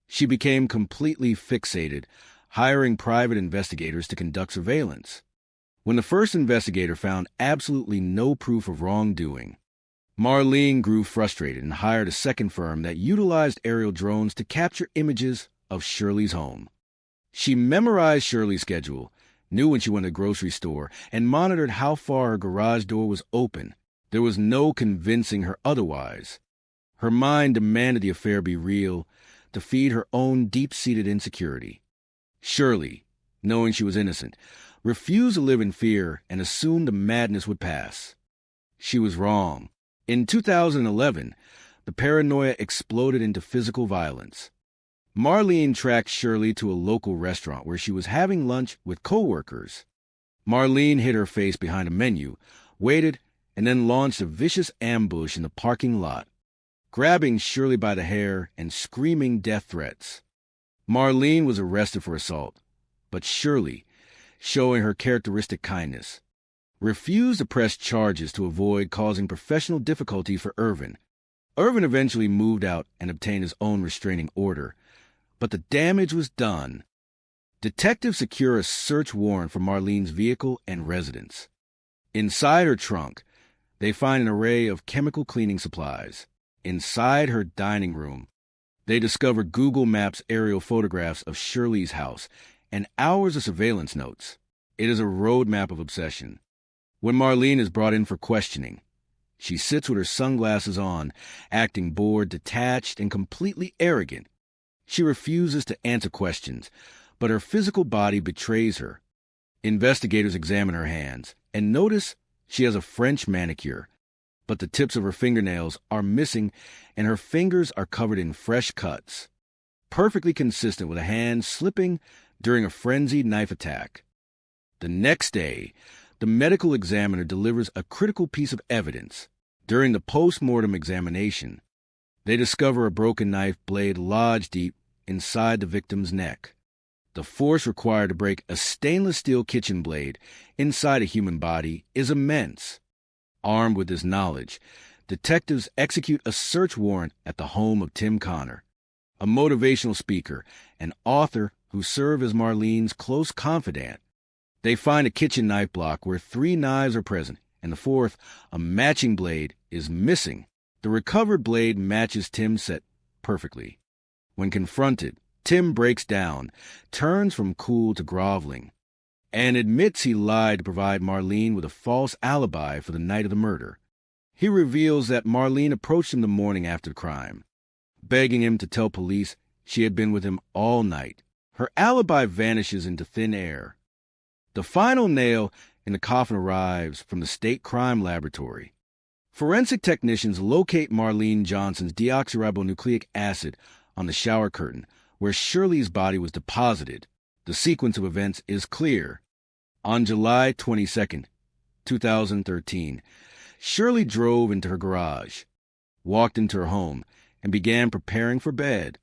She became completely fixated, hiring private investigators to conduct surveillance. When the first investigator found absolutely no proof of wrongdoing, Marlene grew frustrated and hired a second firm that utilized aerial drones to capture images of Shirley's home. She memorized Shirley's schedule, knew when she went to the grocery store, and monitored how far her garage door was open. There was no convincing her otherwise. Her mind demanded the affair be real to feed her own deep-seated insecurity. Shirley, knowing she was innocent, refused to live in fear and assumed the madness would pass. She was wrong. In 2011, the paranoia exploded into physical violence. Marlene tracked Shirley to a local restaurant where she was having lunch with coworkers. Marlene hid her face behind a menu, waited, and then launched a vicious ambush in the parking lot, grabbing Shirley by the hair and screaming death threats. Marlene was arrested for assault, but Shirley, showing her characteristic kindness, refused to press charges to avoid causing professional difficulty for Irvin. Irvin eventually moved out and obtained his own restraining order, but the damage was done. Detectives secure a search warrant for Marlene's vehicle and residence. Inside her trunk, they find an array of chemical cleaning supplies. Inside her dining room, they discover Google Maps aerial photographs of Shirley's house and hours of surveillance notes. It is a roadmap of obsession. When Marlene is brought in for questioning, she sits with her sunglasses on, acting bored, detached, and completely arrogant. She refuses to answer questions, but her physical body betrays her. Investigators examine her hands and notice she has a French manicure, but the tips of her fingernails are missing and her fingers are covered in fresh cuts, perfectly consistent with a hand slipping during a frenzied knife attack. The next day, the medical examiner delivers a critical piece of evidence. During the post-mortem examination, they discover a broken knife blade lodged deep inside the victim's neck. The force required to break a stainless steel kitchen blade inside a human body is immense. Armed with this knowledge, detectives execute a search warrant at the home of Tim Connor, a motivational speaker and author who served as Marlene's close confidant. They find a kitchen knife block where 3 knives are present, and the fourth, a matching blade, is missing. The recovered blade matches Tim's set perfectly. When confronted, Tim breaks down, turns from cool to groveling, and admits he lied to provide Marlene with a false alibi for the night of the murder. He reveals that Marlene approached him the morning after the crime, begging him to tell police she had been with him all night. Her alibi vanishes into thin air. The final nail in the coffin arrives from the state crime laboratory. Forensic technicians locate Marlene Johnson's deoxyribonucleic acid on the shower curtain where Shirley's body was deposited. The sequence of events is clear. On July 22, 2013, Shirley drove into her garage, walked into her home, and began preparing for bed.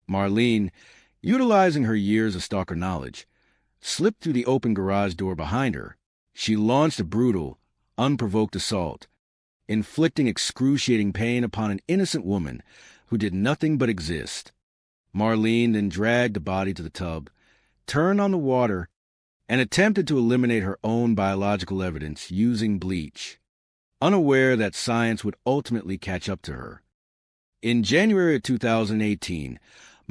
Marlene, utilizing her years of stalker knowledge, slipped through the open garage door behind her. She launched a brutal, unprovoked assault, inflicting excruciating pain upon an innocent woman who did nothing but exist. Marlene then dragged the body to the tub, turned on the water, and attempted to eliminate her own biological evidence using bleach, unaware that science would ultimately catch up to her. In January of 2018,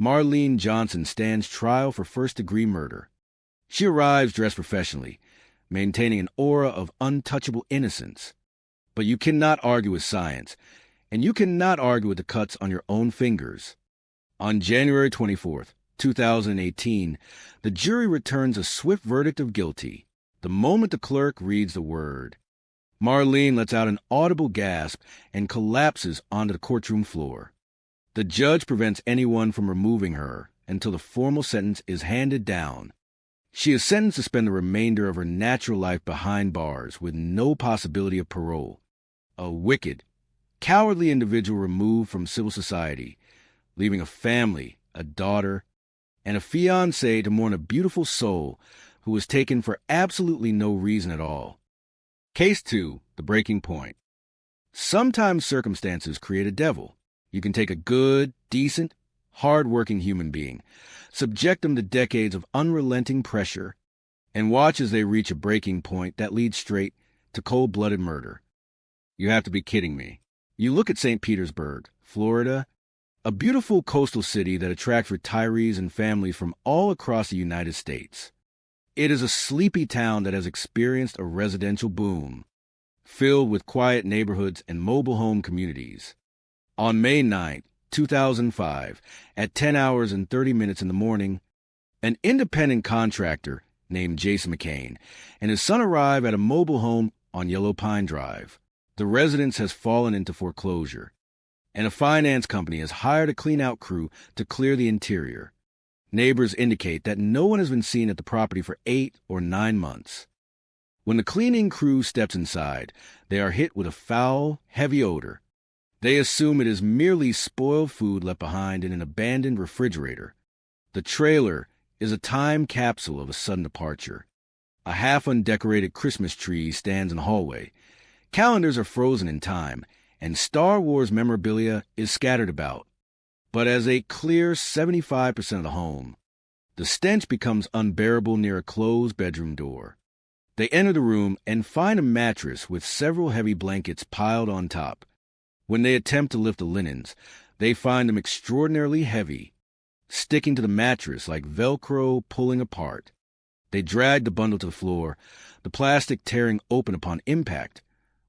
Marlene Johnson stands trial for first-degree murder. She arrives dressed professionally, maintaining an aura of untouchable innocence. But you cannot argue with science, and you cannot argue with the cuts on your own fingers. On January 24, 2018, the jury returns a swift verdict of guilty. The moment the clerk reads the word, Marlene lets out an audible gasp and collapses onto the courtroom floor. The judge prevents anyone from removing her until the formal sentence is handed down. She is sentenced to spend the remainder of her natural life behind bars with no possibility of parole. A wicked, cowardly individual removed from civil society, leaving a family, a daughter, and a fiancé to mourn a beautiful soul who was taken for absolutely no reason at all. Case 2, the breaking point. Sometimes circumstances create a devil. You can take a good, decent, hard-working human being, subject them to decades of unrelenting pressure, and watch as they reach a breaking point that leads straight to cold-blooded murder. You have to be kidding me. You look at St. Petersburg, Florida, a beautiful coastal city that attracts retirees and families from all across the United States. It is a sleepy town that has experienced a residential boom, filled with quiet neighborhoods and mobile home communities. On May 9, 2005, at 10 hours and 30 minutes in the morning, an independent contractor named Jason McCain and his son arrive at a mobile home on Yellow Pine Drive. The residence has fallen into foreclosure, and a finance company has hired a clean-out crew to clear the interior. Neighbors indicate that no one has been seen at the property for 8 or 9 months. When the cleaning crew steps inside, they are hit with a foul, heavy odor. They assume it is merely spoiled food left behind in an abandoned refrigerator. The trailer is a time capsule of a sudden departure. A half-undecorated Christmas tree stands in the hallway. Calendars are frozen in time, and Star Wars memorabilia is scattered about. But as they clear 75% of the home, the stench becomes unbearable near a closed bedroom door. They enter the room and find a mattress with several heavy blankets piled on top. When they attempt to lift the linens, they find them extraordinarily heavy, sticking to the mattress like Velcro pulling apart. They drag the bundle to the floor, the plastic tearing open upon impact,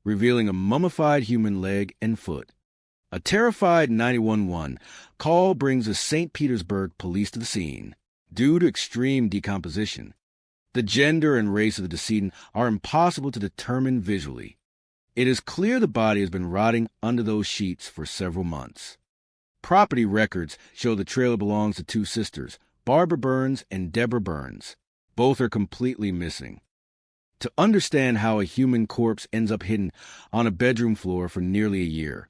revealing a mummified human leg and foot. A terrified 911 call brings the St. Petersburg police to the scene. Due to extreme decomposition, the gender and race of the decedent are impossible to determine visually. It is clear the body has been rotting under those sheets for several months. Property records show the trailer belongs to 2 sisters, Barbara Burns and Deborah Burns. Both are completely missing. To understand how a human corpse ends up hidden on a bedroom floor for nearly a year,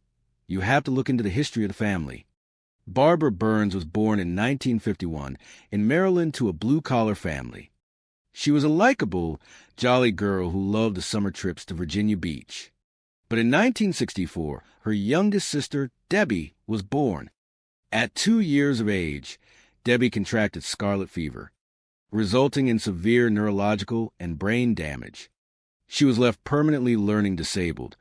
you have to look into the history of the family. Barbara Burns was born in 1951 in Maryland to a blue-collar family. She was a likable, jolly girl who loved the summer trips to Virginia Beach. But in 1964, her youngest sister, Debbie, was born. At 2 years of age, Debbie contracted scarlet fever, resulting in severe neurological and brain damage. She was left permanently learning disabled,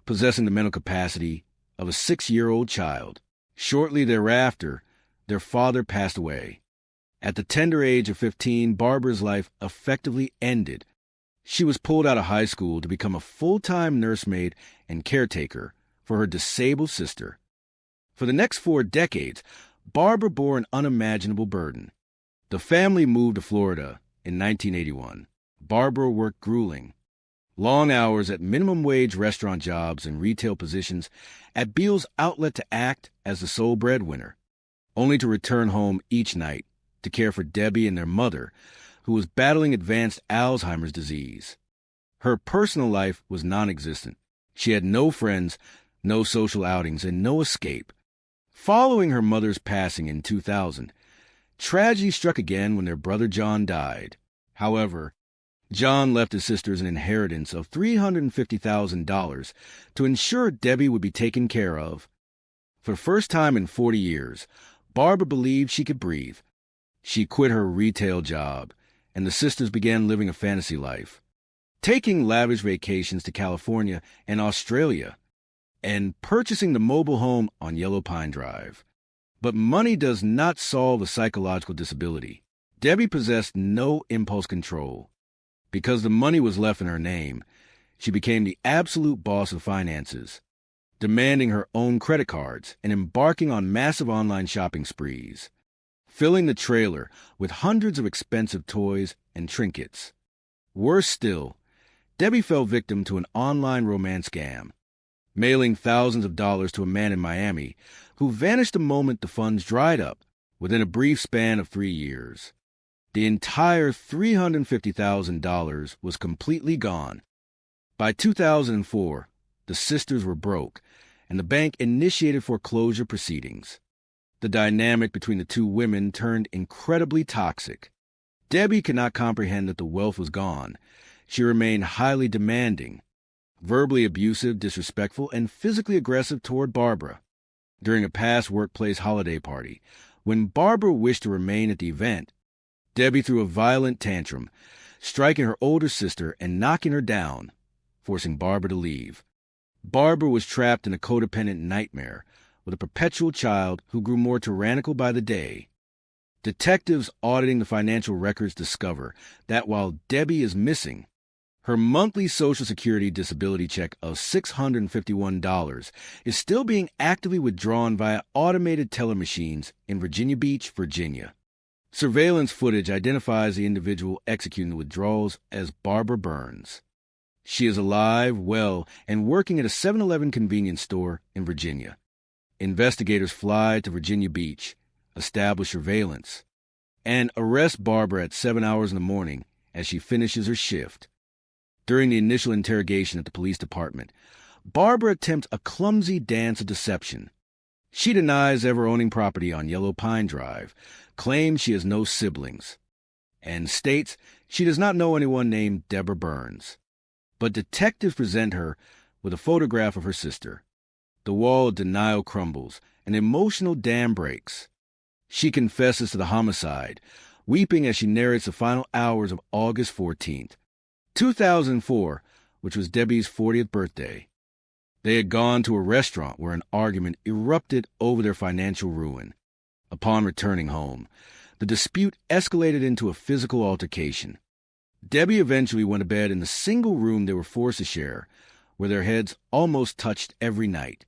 possessing the mental capacity of a 6-year-old child. Shortly thereafter, their father passed away. At the tender age of 15, Barbara's life effectively ended. She was pulled out of high school to become a full-time nursemaid and caretaker for her disabled sister. For the next 4 decades, Barbara bore an unimaginable burden. The family moved to Florida in 1981. Barbara worked grueling, long hours at minimum-wage restaurant jobs and retail positions at Beal's outlet to act as the sole breadwinner, only to return home each night to care for Debbie and their mother, who was battling advanced Alzheimer's disease. Her personal life was non-existent. She had no friends, no social outings, and no escape. Following her mother's passing in 2000, tragedy struck again when their brother John died. However, John left his sisters an inheritance of $350,000 to ensure Debbie would be taken care of. For the first time in 40 years, Barbara believed she could breathe. She quit her retail job, and the sisters began living a fantasy life, taking lavish vacations to California and Australia, and purchasing the mobile home on Yellow Pine Drive. But money does not solve a psychological disability. Debbie possessed no impulse control. Because the money was left in her name, she became the absolute boss of finances, demanding her own credit cards and embarking on massive online shopping sprees, filling the trailer with hundreds of expensive toys and trinkets. Worse still, Debbie fell victim to an online romance scam, mailing thousands of dollars to a man in Miami who vanished the moment the funds dried up within a brief span of 3 years. The entire $350,000 was completely gone. By 2004, the sisters were broke, and the bank initiated foreclosure proceedings. The dynamic between the two women turned incredibly toxic. Debbie could not comprehend that the wealth was gone. She remained highly demanding, verbally abusive, disrespectful, and physically aggressive toward Barbara. During a past workplace holiday party, when Barbara wished to remain at the event, Debbie threw a violent tantrum, striking her older sister and knocking her down, forcing Barbara to leave. Barbara was trapped in a codependent nightmare with a perpetual child who grew more tyrannical by the day. Detectives auditing the financial records discover that while Debbie is missing, her monthly Social Security disability check of $651 is still being actively withdrawn via automated teller machines in Virginia Beach, Virginia. Surveillance footage identifies the individual executing the withdrawals as Barbara Burns. She is alive, well, and working at a 7-Eleven convenience store in Virginia. Investigators fly to Virginia Beach, establish surveillance, and arrest Barbara at 7 hours in the morning as she finishes her shift. During the initial interrogation at the police department, Barbara attempts a clumsy dance of deception. She denies ever owning property on Yellow Pine Drive, claims she has no siblings, and states she does not know anyone named Deborah Burns. But detectives present her with a photograph of her sister. The wall of denial crumbles, an emotional dam breaks. She confesses to the homicide, weeping as she narrates the final hours of August 14th, 2004, which was Debbie's 40th birthday. They had gone to a restaurant where an argument erupted over their financial ruin. Upon returning home, the dispute escalated into a physical altercation. Debbie eventually went to bed in the single room they were forced to share, where their heads almost touched every night.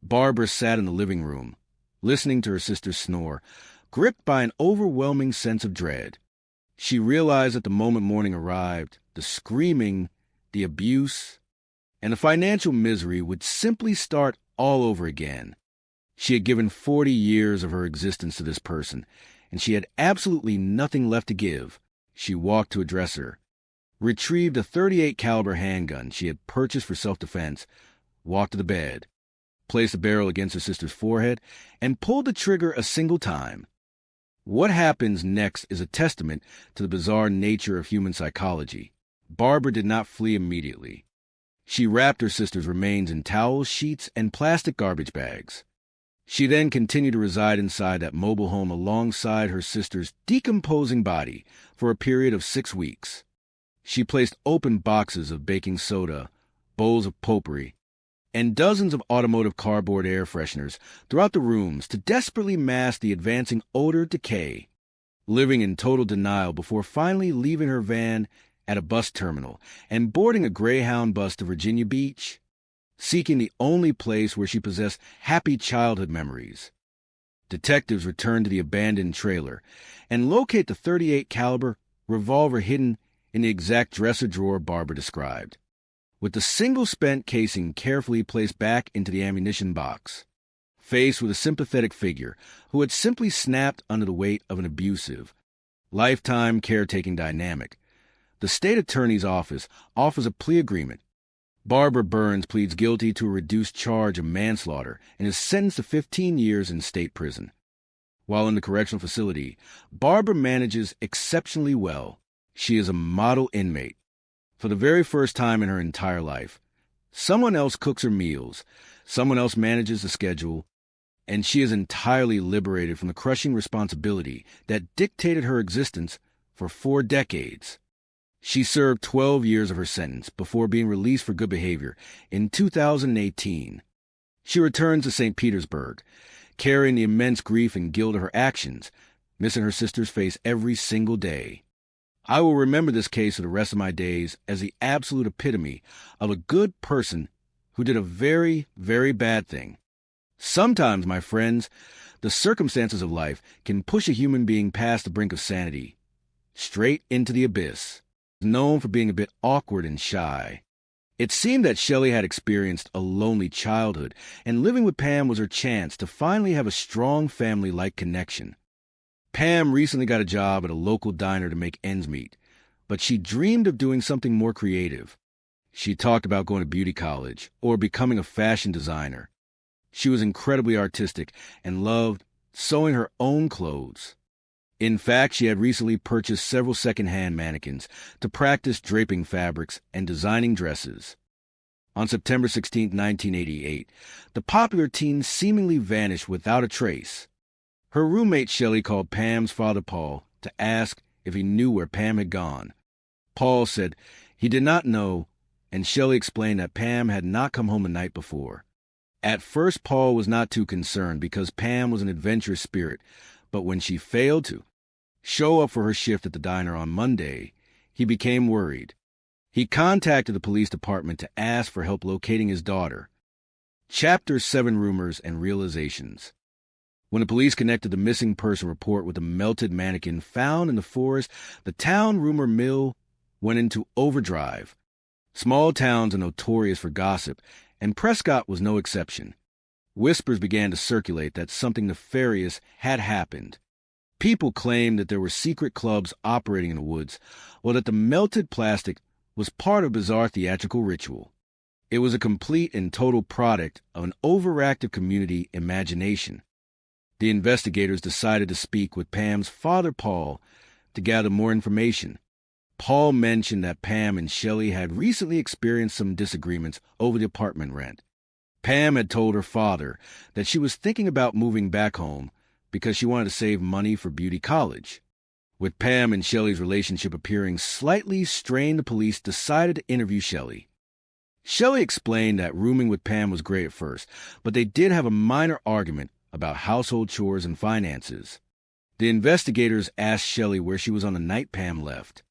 Barbara sat in the living room, listening to her sister snore, gripped by an overwhelming sense of dread. She realized that the moment morning arrived, the screaming, the abuse, and the financial misery would simply start all over again. She had given 40 years of her existence to this person, and she had absolutely nothing left to give. She walked to a dresser, retrieved a .38 caliber handgun she had purchased for self-defense, walked to the bed, placed the barrel against her sister's forehead, and pulled the trigger a single time. What happens next is a testament to the bizarre nature of human psychology. Barbara did not flee immediately. She wrapped her sister's remains in towels, sheets, and plastic garbage bags. She then continued to reside inside that mobile home alongside her sister's decomposing body for a period of 6 weeks. She placed open boxes of baking soda, bowls of potpourri, and dozens of automotive cardboard air fresheners throughout the rooms to desperately mask the advancing odor of decay, living in total denial before finally leaving her van at a bus terminal and boarding a Greyhound bus to Virginia Beach, seeking the only place where she possessed happy childhood memories. Detectives return to the abandoned trailer and locate the .38 caliber revolver hidden in the exact dresser drawer Barbara described, with the single spent casing carefully placed back into the ammunition box. Faced with a sympathetic figure who had simply snapped under the weight of an abusive, lifetime caretaking dynamic, the state attorney's office offers a plea agreement. Barbara Burns pleads guilty to a reduced charge of manslaughter and is sentenced to 15 years in state prison. While in the correctional facility, Barbara manages exceptionally well. She is a model inmate. For the very first time in her entire life, someone else cooks her meals, someone else manages the schedule, and she is entirely liberated from the crushing responsibility that dictated her existence for 4 decades. She served 12 years of her sentence before being released for good behavior in 2018. She returns to St. Petersburg, carrying the immense grief and guilt of her actions, missing her sister's face every single day. I will remember this case for the rest of my days as the absolute epitome of a good person who did a very, very bad thing. Sometimes, my friends, the circumstances of life can push a human being past the brink of sanity, straight into the abyss. Known for being a bit awkward and shy. It seemed that Shelley had experienced a lonely childhood, and living with Pam was her chance to finally have a strong family-like connection. Pam recently got a job at a local diner to make ends meet, but she dreamed of doing something more creative. She talked about going to beauty college or becoming a fashion designer. She was incredibly artistic and loved sewing her own clothes. In fact, she had recently purchased several second-hand mannequins to practice draping fabrics and designing dresses. On September 16, 1988, the popular teen seemingly vanished without a trace. Her roommate Shelley called Pam's father Paul to ask if he knew where Pam had gone. Paul said he did not know, and Shelley explained that Pam had not come home the night before. At first, Paul was not too concerned because Pam was an adventurous spirit, but when she failed to show up for her shift at the diner on Monday, he became worried. He contacted the police department to ask for help locating his daughter. Chapter 7: Rumors and Realizations. When the police connected the missing person report with the melted mannequin found in the forest, the town rumor mill went into overdrive. Small towns are notorious for gossip, and Prescott was no exception. Whispers began to circulate that something nefarious had happened. People claimed that there were secret clubs operating in the woods, or that the melted plastic was part of a bizarre theatrical ritual. It was a complete and total product of an overactive community imagination. The investigators decided to speak with Pam's father, Paul, to gather more information. Paul mentioned that Pam and Shelley had recently experienced some disagreements over the apartment rent. Pam had told her father that she was thinking about moving back home because she wanted to save money for beauty college. With Pam and Shelley's relationship appearing slightly strained, the police decided to interview Shelley. Shelley explained that rooming with Pam was great at first, but they did have a minor argument about household chores and finances. The investigators asked Shelley where she was on the night Pam left.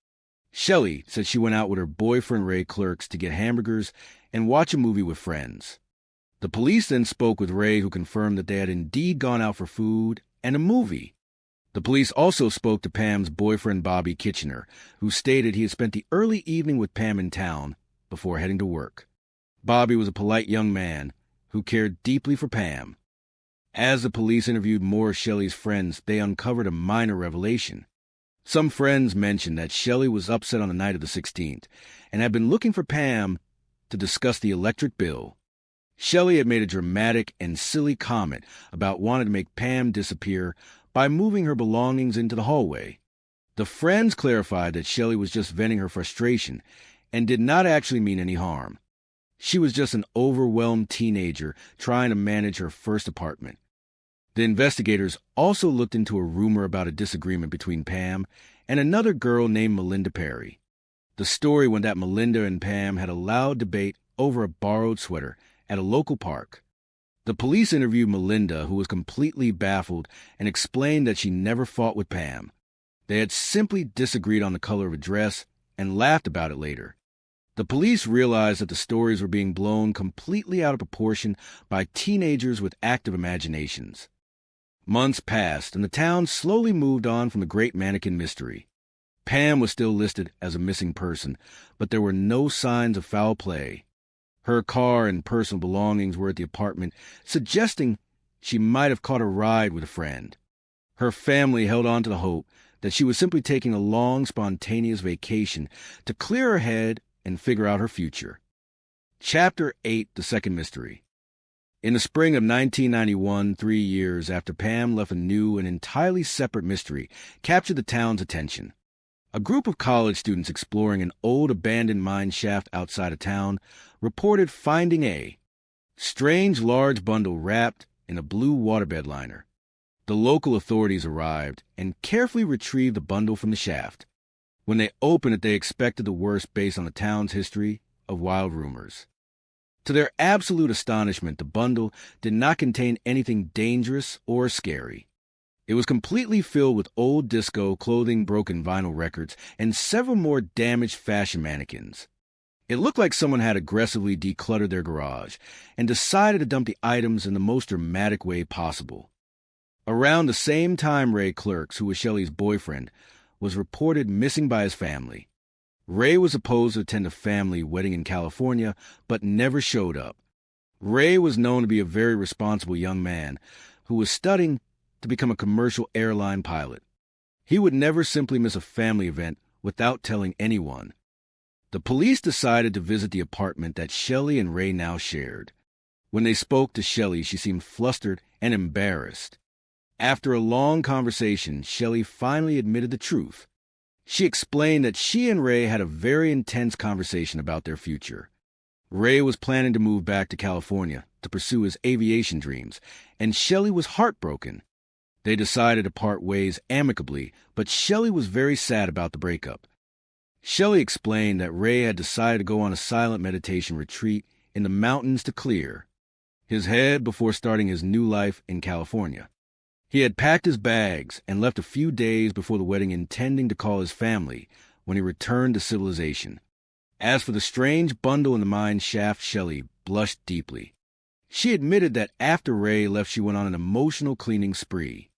Shelley said she went out with her boyfriend Ray Clerks to get hamburgers and watch a movie with friends. The police then spoke with Ray, who confirmed that they had indeed gone out for food and a movie. The police also spoke to Pam's boyfriend Bobby Kitchener, who stated he had spent the early evening with Pam in town before heading to work. Bobby was a polite young man who cared deeply for Pam. As the police interviewed more of Shelley's friends, they uncovered a minor revelation. Some friends mentioned that Shelley was upset on the night of the 16th and had been looking for Pam to discuss the electric bill. Shelley had made a dramatic and silly comment about wanting to make Pam disappear by moving her belongings into the hallway. The friends clarified that Shelley was just venting her frustration and did not actually mean any harm. She was just an overwhelmed teenager trying to manage her first apartment. The investigators also looked into a rumor about a disagreement between Pam and another girl named Melinda Perry. The story went that Melinda and Pam had a loud debate over a borrowed sweater at a local park. The police interviewed Melinda, who was completely baffled, and explained that she never fought with Pam. They had simply disagreed on the color of a dress and laughed about it later. The police realized that the stories were being blown completely out of proportion by teenagers with active imaginations. Months passed, and the town slowly moved on from the great mannequin mystery. Pam was still listed as a missing person, but there were no signs of foul play. Her car and personal belongings were at the apartment, suggesting she might have caught a ride with a friend. Her family held on to the hope that she was simply taking a long, spontaneous vacation to clear her head and figure out her future. Chapter 8: The Second Mystery. In the spring of 1991, 3 years after Pam left, a new and entirely separate mystery captured the town's attention. A group of college students exploring an old abandoned mine shaft outside of town reported finding a strange large bundle wrapped in a blue waterbed liner. The local authorities arrived and carefully retrieved the bundle from the shaft. When they opened it, they expected the worst based on the town's history of wild rumors. To their absolute astonishment, the bundle did not contain anything dangerous or scary. It was completely filled with old disco clothing, broken vinyl records, and several more damaged fashion mannequins. It looked like someone had aggressively decluttered their garage and decided to dump the items in the most dramatic way possible. Around the same time, Ray Clerks, who was Shelley's boyfriend, was reported missing by his family. Ray was supposed to attend a family wedding in California, but never showed up. Ray was known to be a very responsible young man who was studying to become a commercial airline pilot. He would never simply miss a family event without telling anyone. The police decided to visit the apartment that Shelley and Ray now shared. When they spoke to Shelley, she seemed flustered and embarrassed. After a long conversation, Shelley finally admitted the truth. She explained that she and Ray had a very intense conversation about their future. Ray was planning to move back to California to pursue his aviation dreams, and Shelley was heartbroken. They decided to part ways amicably, but Shelley was very sad about the breakup. Shelley explained that Ray had decided to go on a silent meditation retreat in the mountains to clear his head before starting his new life in California. He had packed his bags and left a few days before the wedding, intending to call his family when he returned to civilization. As for the strange bundle in the mine shaft, Shelley blushed deeply. She admitted that after Ray left, she went on an emotional cleaning spree.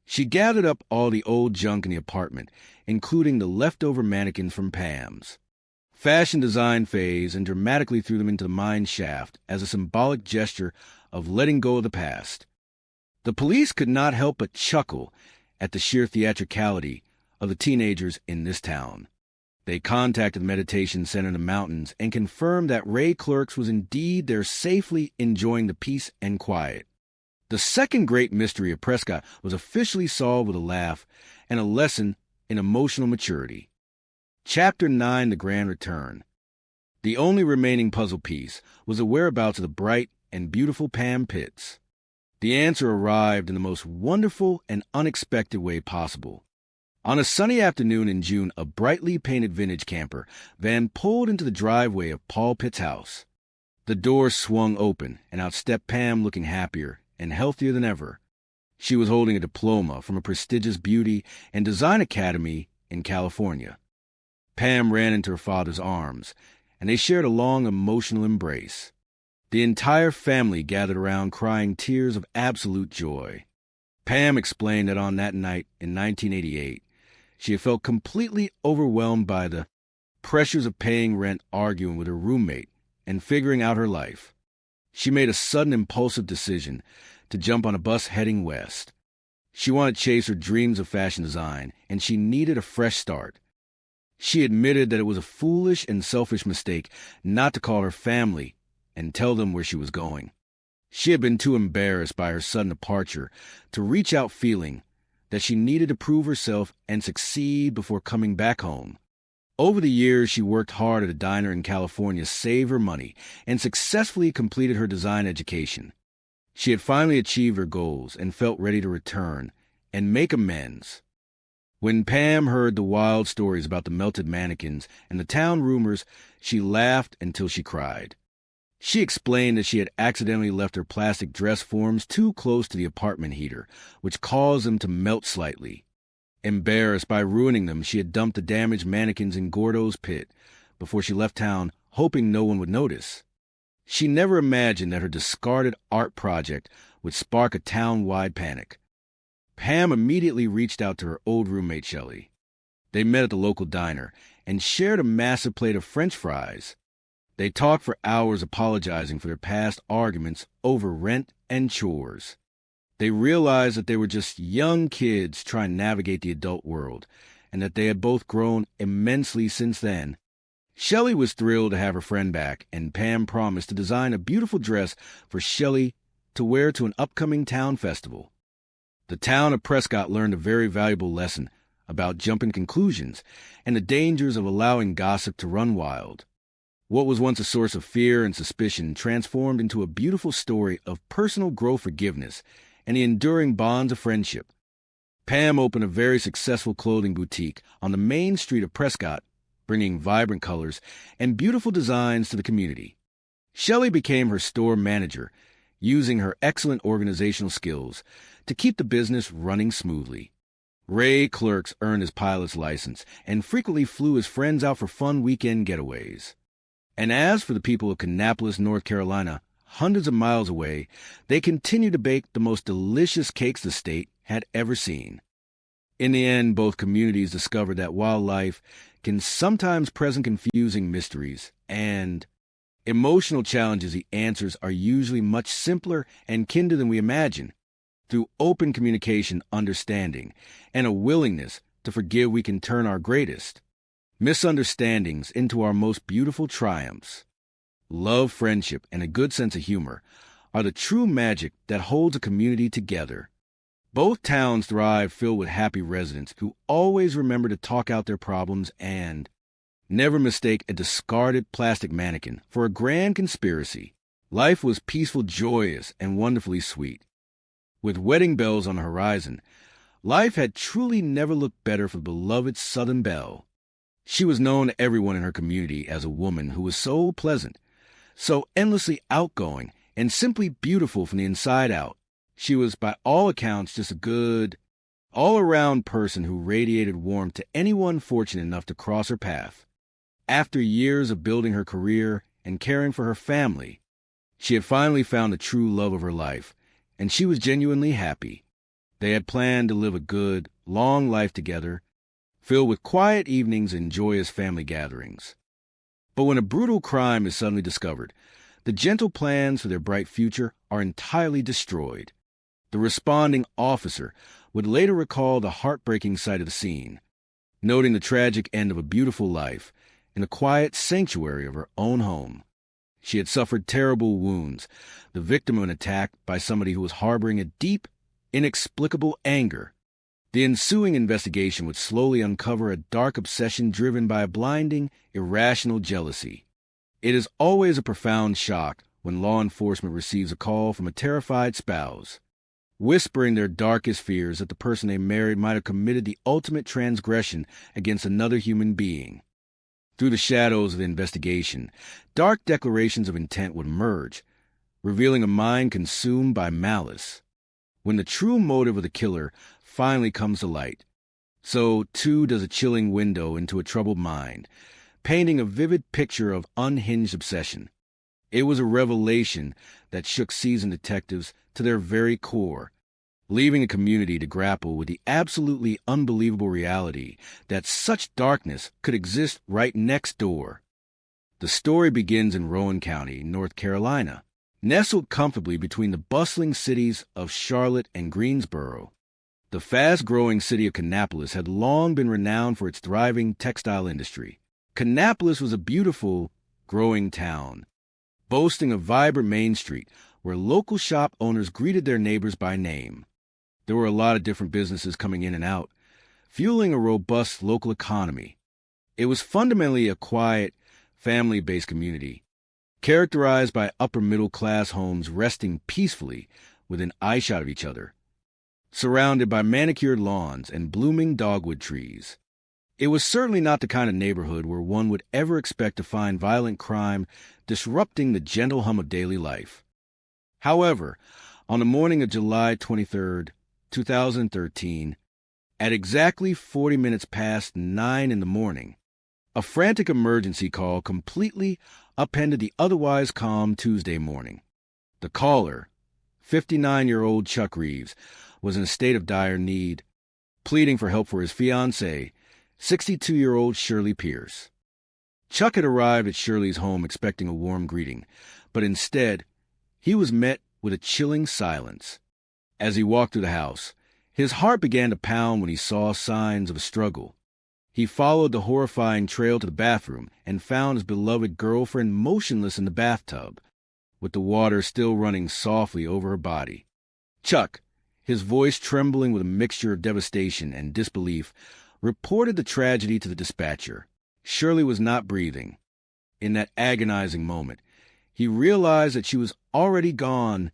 She gathered up all the old junk in the apartment, including the leftover mannequins from Pam's fashion design phase, and dramatically threw them into the mine shaft as a symbolic gesture of letting go of the past. The police could not help but chuckle at the sheer theatricality of the teenagers in this town. They contacted the meditation center in the mountains and confirmed that Ray Clerks was indeed there, safely enjoying the peace and quiet. The second great mystery of Prescott was officially solved with a laugh and a lesson in emotional maturity. Chapter 9, The Grand Return. The only remaining puzzle piece was the whereabouts of the bright and beautiful Pam Pitts. The answer arrived in the most wonderful and unexpected way possible. On a sunny afternoon in June, a brightly painted vintage camper van pulled into the driveway of Paul Pitt's house. The door swung open, and out stepped Pam, looking happier and healthier than ever. She was holding a diploma from a prestigious beauty and design academy in California. Pam ran into her father's arms, and they shared a long emotional embrace. The entire family gathered around, crying tears of absolute joy. Pam explained that on that night in 1988, she had felt completely overwhelmed by the pressures of paying rent, arguing with her roommate, and figuring out her life. She made a sudden impulsive decision to jump on a bus heading west. She wanted to chase her dreams of fashion design, and she needed a fresh start. She admitted that it was a foolish and selfish mistake not to call her family and tell them where she was going. She had been too embarrassed by her sudden departure to reach out, feeling that she needed to prove herself and succeed before coming back home. Over the years, she worked hard at a diner in California, saved her money, and successfully completed her design education. She had finally achieved her goals and felt ready to return and make amends. When Pam heard the wild stories about the melted mannequins and the town rumors, she laughed until she cried. She explained that she had accidentally left her plastic dress forms too close to the apartment heater, which caused them to melt slightly. Embarrassed by ruining them, she had dumped the damaged mannequins in Gordo's pit before she left town, hoping no one would notice. She never imagined that her discarded art project would spark a town-wide panic. Pam immediately reached out to her old roommate, Shelley. They met at the local diner and shared a massive plate of French fries. They talked for hours, apologizing for their past arguments over rent and chores. They realized that they were just young kids trying to navigate the adult world, and that they had both grown immensely since then. Shelley was thrilled to have her friend back, and Pam promised to design a beautiful dress for Shelley to wear to an upcoming town festival. The town of Prescott learned a very valuable lesson about jumping conclusions and the dangers of allowing gossip to run wild. What was once a source of fear and suspicion transformed into a beautiful story of personal growth, forgiveness, and the enduring bonds of friendship. Pam opened a very successful clothing boutique on the main street of Prescott, bringing vibrant colors and beautiful designs to the community. Shelley became her store manager, using her excellent organizational skills to keep the business running smoothly. Ray Clerks earned his pilot's license and frequently flew his friends out for fun weekend getaways. And as for the people of Kannapolis, North Carolina, hundreds of miles away, they continued to bake the most delicious cakes the state had ever seen. In the end, both communities discovered that while life can sometimes present confusing mysteries and emotional challenges, the answers are usually much simpler and kinder than we imagine. Through open communication, understanding, and a willingness to forgive, we can turn our greatest misunderstandings into our most beautiful triumphs. Love, friendship, and a good sense of humor are the true magic that holds a community together. Both towns thrive filled with happy residents who always remember to talk out their problems and never mistake a discarded plastic mannequin for a grand conspiracy. Life was peaceful, joyous, and wonderfully sweet. With wedding bells on the horizon, life had truly never looked better for the beloved Southern Belle. She was known to everyone in her community as a woman who was so pleasant, so endlessly outgoing, and simply beautiful from the inside out. She was, by all accounts, just a good, all-around person who radiated warmth to anyone fortunate enough to cross her path. After years of building her career and caring for her family, she had finally found the true love of her life, and she was genuinely happy. They had planned to live a good, long life together, filled with quiet evenings and joyous family gatherings. But when a brutal crime is suddenly discovered, the gentle plans for their bright future are entirely destroyed. The responding officer would later recall the heartbreaking sight of the scene, noting the tragic end of a beautiful life in the quiet sanctuary of her own home. She had suffered terrible wounds, the victim of an attack by somebody who was harboring a deep, inexplicable anger. The ensuing investigation would slowly uncover a dark obsession driven by a blinding, irrational jealousy. It is always a profound shock when law enforcement receives a call from a terrified spouse, whispering their darkest fears that the person they married might have committed the ultimate transgression against another human being. Through the shadows of the investigation, dark declarations of intent would emerge, revealing a mind consumed by malice. When the true motive of the killer finally comes to light, so too does a chilling window into a troubled mind, painting a vivid picture of unhinged obsession. It was a revelation that shook seasoned detectives to their very core, leaving a community to grapple with the absolutely unbelievable reality that such darkness could exist right next door. The story begins in Rowan County, North Carolina, nestled comfortably between the bustling cities of Charlotte and Greensboro. The fast-growing city of Kannapolis had long been renowned for its thriving textile industry. Kannapolis was a beautiful, growing town, boasting a vibrant main street where local shop owners greeted their neighbors by name. There were a lot of different businesses coming in and out, fueling a robust local economy. It was fundamentally a quiet, family-based community, characterized by upper-middle-class homes resting peacefully within eyeshot of each other, surrounded by manicured lawns and blooming dogwood trees. It was certainly not the kind of neighborhood where one would ever expect to find violent crime disrupting the gentle hum of daily life. However, on the morning of July 23, 2013, at exactly 40 minutes past 9 in the morning, a frantic emergency call completely upended the otherwise calm Tuesday morning. The caller, 59-year-old Chuck Reeves, was in a state of dire need, pleading for help for his fiancée, 62-year-old Shirley Pierce. Chuck had arrived at Shirley's home expecting a warm greeting, but instead, he was met with a chilling silence. As he walked through the house, his heart began to pound when he saw signs of a struggle. He followed the horrifying trail to the bathroom and found his beloved girlfriend motionless in the bathtub, with the water still running softly over her body. Chuck, his voice trembling with a mixture of devastation and disbelief, reported the tragedy to the dispatcher. Shirley was not breathing. In that agonizing moment, he realized that she was already gone,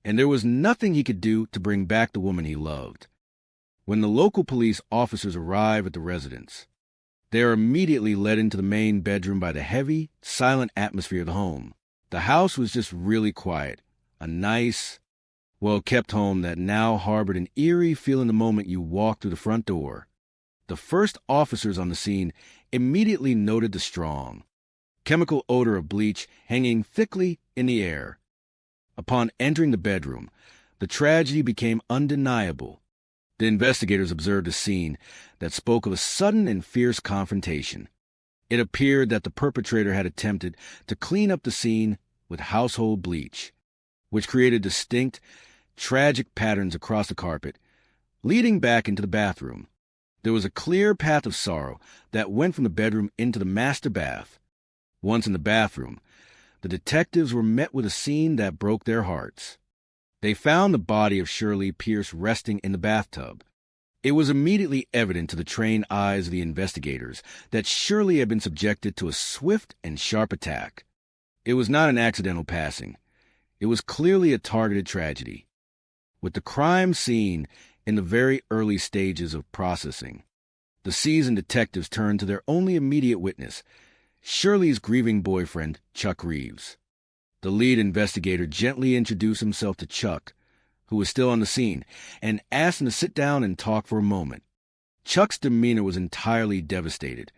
and there was nothing he could do to bring back the woman he loved. When the local police officers arrive at the residence, they are immediately led into the main bedroom by the heavy, silent atmosphere of the home. The house was just really quiet, a nice, well-kept home that now harbored an eerie feeling the moment you walked through the front door. The first officers on the scene immediately noted the strong, chemical odor of bleach hanging thickly in the air. Upon entering the bedroom, the tragedy became undeniable. The investigators observed a scene that spoke of a sudden and fierce confrontation. It appeared that the perpetrator had attempted to clean up the scene with household bleach, which created distinct, tragic patterns across the carpet, leading back into the bathroom. There was a clear path of sorrow that went from the bedroom into the master bath. Once in the bathroom, the detectives were met with a scene that broke their hearts. They found the body of Shirley Pierce resting in the bathtub. It was immediately evident to the trained eyes of the investigators that Shirley had been subjected to a swift and sharp attack. It was not an accidental passing. It was clearly a targeted tragedy. With the crime scene in the very early stages of processing, the seasoned detectives turned to their only immediate witness, Shirley's grieving boyfriend, Chuck Reeves. The lead investigator gently introduced himself to Chuck, who was still on the scene, and asked him to sit down and talk for a moment. Chuck's demeanor was entirely devastated.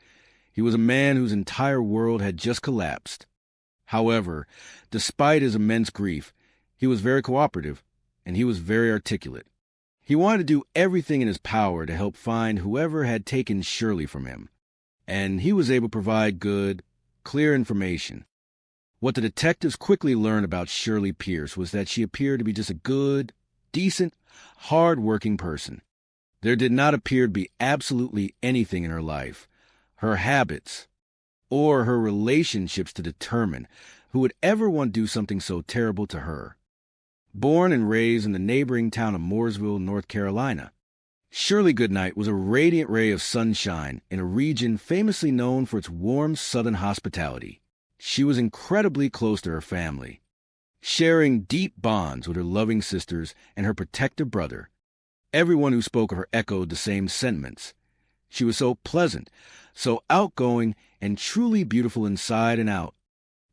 He was a man whose entire world had just collapsed. However, despite his immense grief, he was very cooperative, and he was very articulate. He wanted to do everything in his power to help find whoever had taken Shirley from him, and he was able to provide good, clear information. What the detectives quickly learned about Shirley Pierce was that she appeared to be just a good, decent, hard-working person. There did not appear to be absolutely anything in her life, her habits, or her relationships to determine who would ever want to do something so terrible to her. Born and raised in the neighboring town of Mooresville, North Carolina, Shirley Goodnight was a radiant ray of sunshine in a region famously known for its warm southern hospitality. She was incredibly close to her family, sharing deep bonds with her loving sisters and her protective brother. Everyone who spoke of her echoed the same sentiments. She was so pleasant, so outgoing, and truly beautiful inside and out.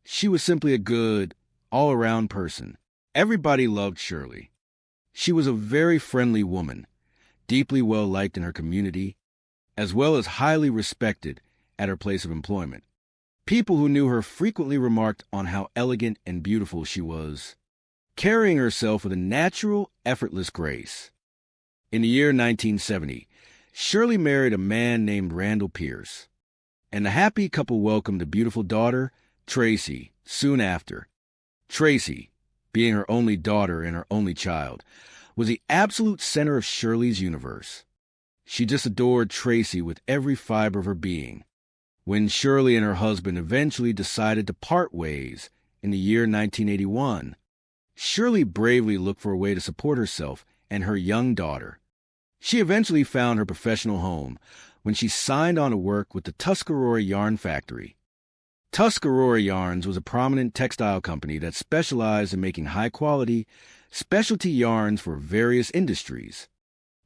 She was simply a good, all-around person. Everybody loved Shirley. She was a very friendly woman, deeply well-liked in her community, as well as highly respected at her place of employment. People who knew her frequently remarked on how elegant and beautiful she was, carrying herself with a natural, effortless grace. In the year 1970, Shirley married a man named Randall Pierce, and the happy couple welcomed a beautiful daughter, Tracy, soon after. Tracy, being her only daughter and her only child, was the absolute center of Shirley's universe. She just adored Tracy with every fiber of her being. When Shirley and her husband eventually decided to part ways in the year 1981, Shirley bravely looked for a way to support herself and her young daughter. She eventually found her professional home when she signed on to work with the Tuscarora Yarn Factory. Tuscarora Yarns was a prominent textile company that specialized in making high-quality, specialty yarns for various industries.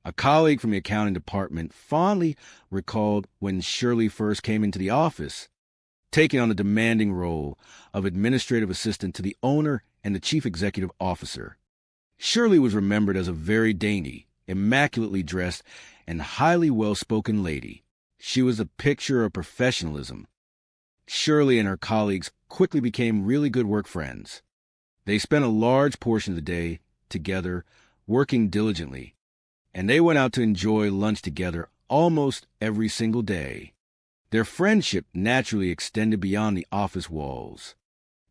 A colleague from the accounting department fondly recalled when Shirley first came into the office, taking on the demanding role of administrative assistant to the owner and the chief executive officer. Shirley was remembered as a very dainty, immaculately dressed, and highly well-spoken lady. She was a picture of professionalism. Shirley and her colleagues quickly became really good work friends. They spent a large portion of the day together, working diligently, and they went out to enjoy lunch together almost every single day. Their friendship naturally extended beyond the office walls.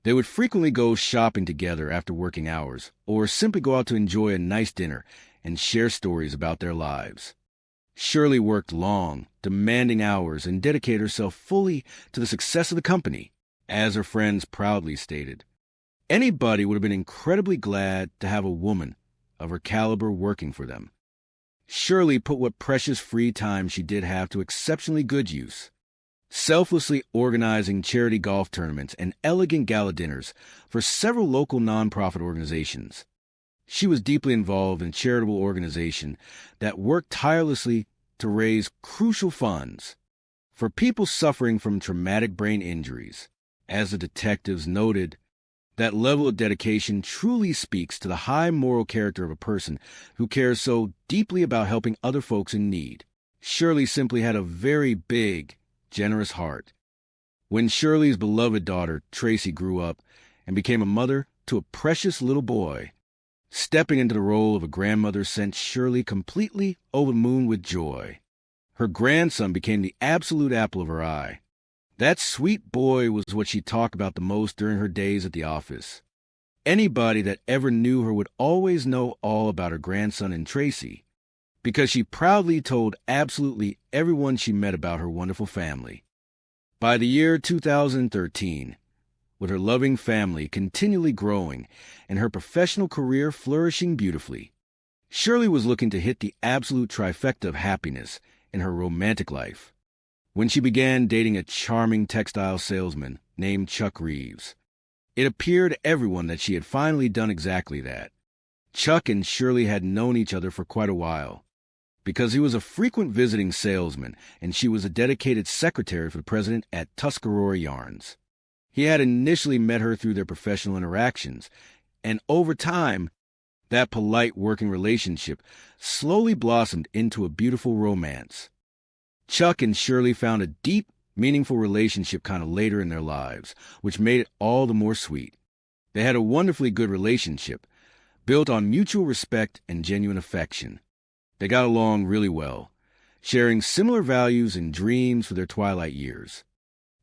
They would frequently go shopping together after working hours, or simply go out to enjoy a nice dinner and share stories about their lives. Shirley worked long, demanding hours and dedicated herself fully to the success of the company. As her friends proudly stated, anybody would have been incredibly glad to have a woman of her caliber working for them. Shirley put what precious free time she did have to exceptionally good use, selflessly organizing charity golf tournaments and elegant gala dinners for several local nonprofit organizations. She was deeply involved in a charitable organization that worked tirelessly to raise crucial funds for people suffering from traumatic brain injuries. As the detectives noted, that level of dedication truly speaks to the high moral character of a person who cares so deeply about helping other folks in need. Shirley simply had a very big, generous heart. When Shirley's beloved daughter, Tracy, grew up and became a mother to a precious little boy, stepping into the role of a grandmother sent Shirley completely over the moon with joy. Her grandson became the absolute apple of her eye. That sweet boy was what she talked about the most during her days at the office. Anybody that ever knew her would always know all about her grandson and Tracy, because she proudly told absolutely everyone she met about her wonderful family. By the year 2013, with her loving family continually growing and her professional career flourishing beautifully. Shirley was looking to hit the absolute trifecta of happiness in her romantic life when she began dating a charming textile salesman named Chuck Reeves. It appeared to everyone that she had finally done exactly that. Chuck and Shirley had known each other for quite a while, because he was a frequent visiting salesman and she was a dedicated secretary for the president at Tuscarora Yarns. He had initially met her through their professional interactions, and over time, that polite working relationship slowly blossomed into a beautiful romance. Chuck and Shirley found a deep, meaningful relationship kind of later in their lives, which made it all the more sweet. They had a wonderfully good relationship, built on mutual respect and genuine affection. They got along really well, sharing similar values and dreams for their twilight years.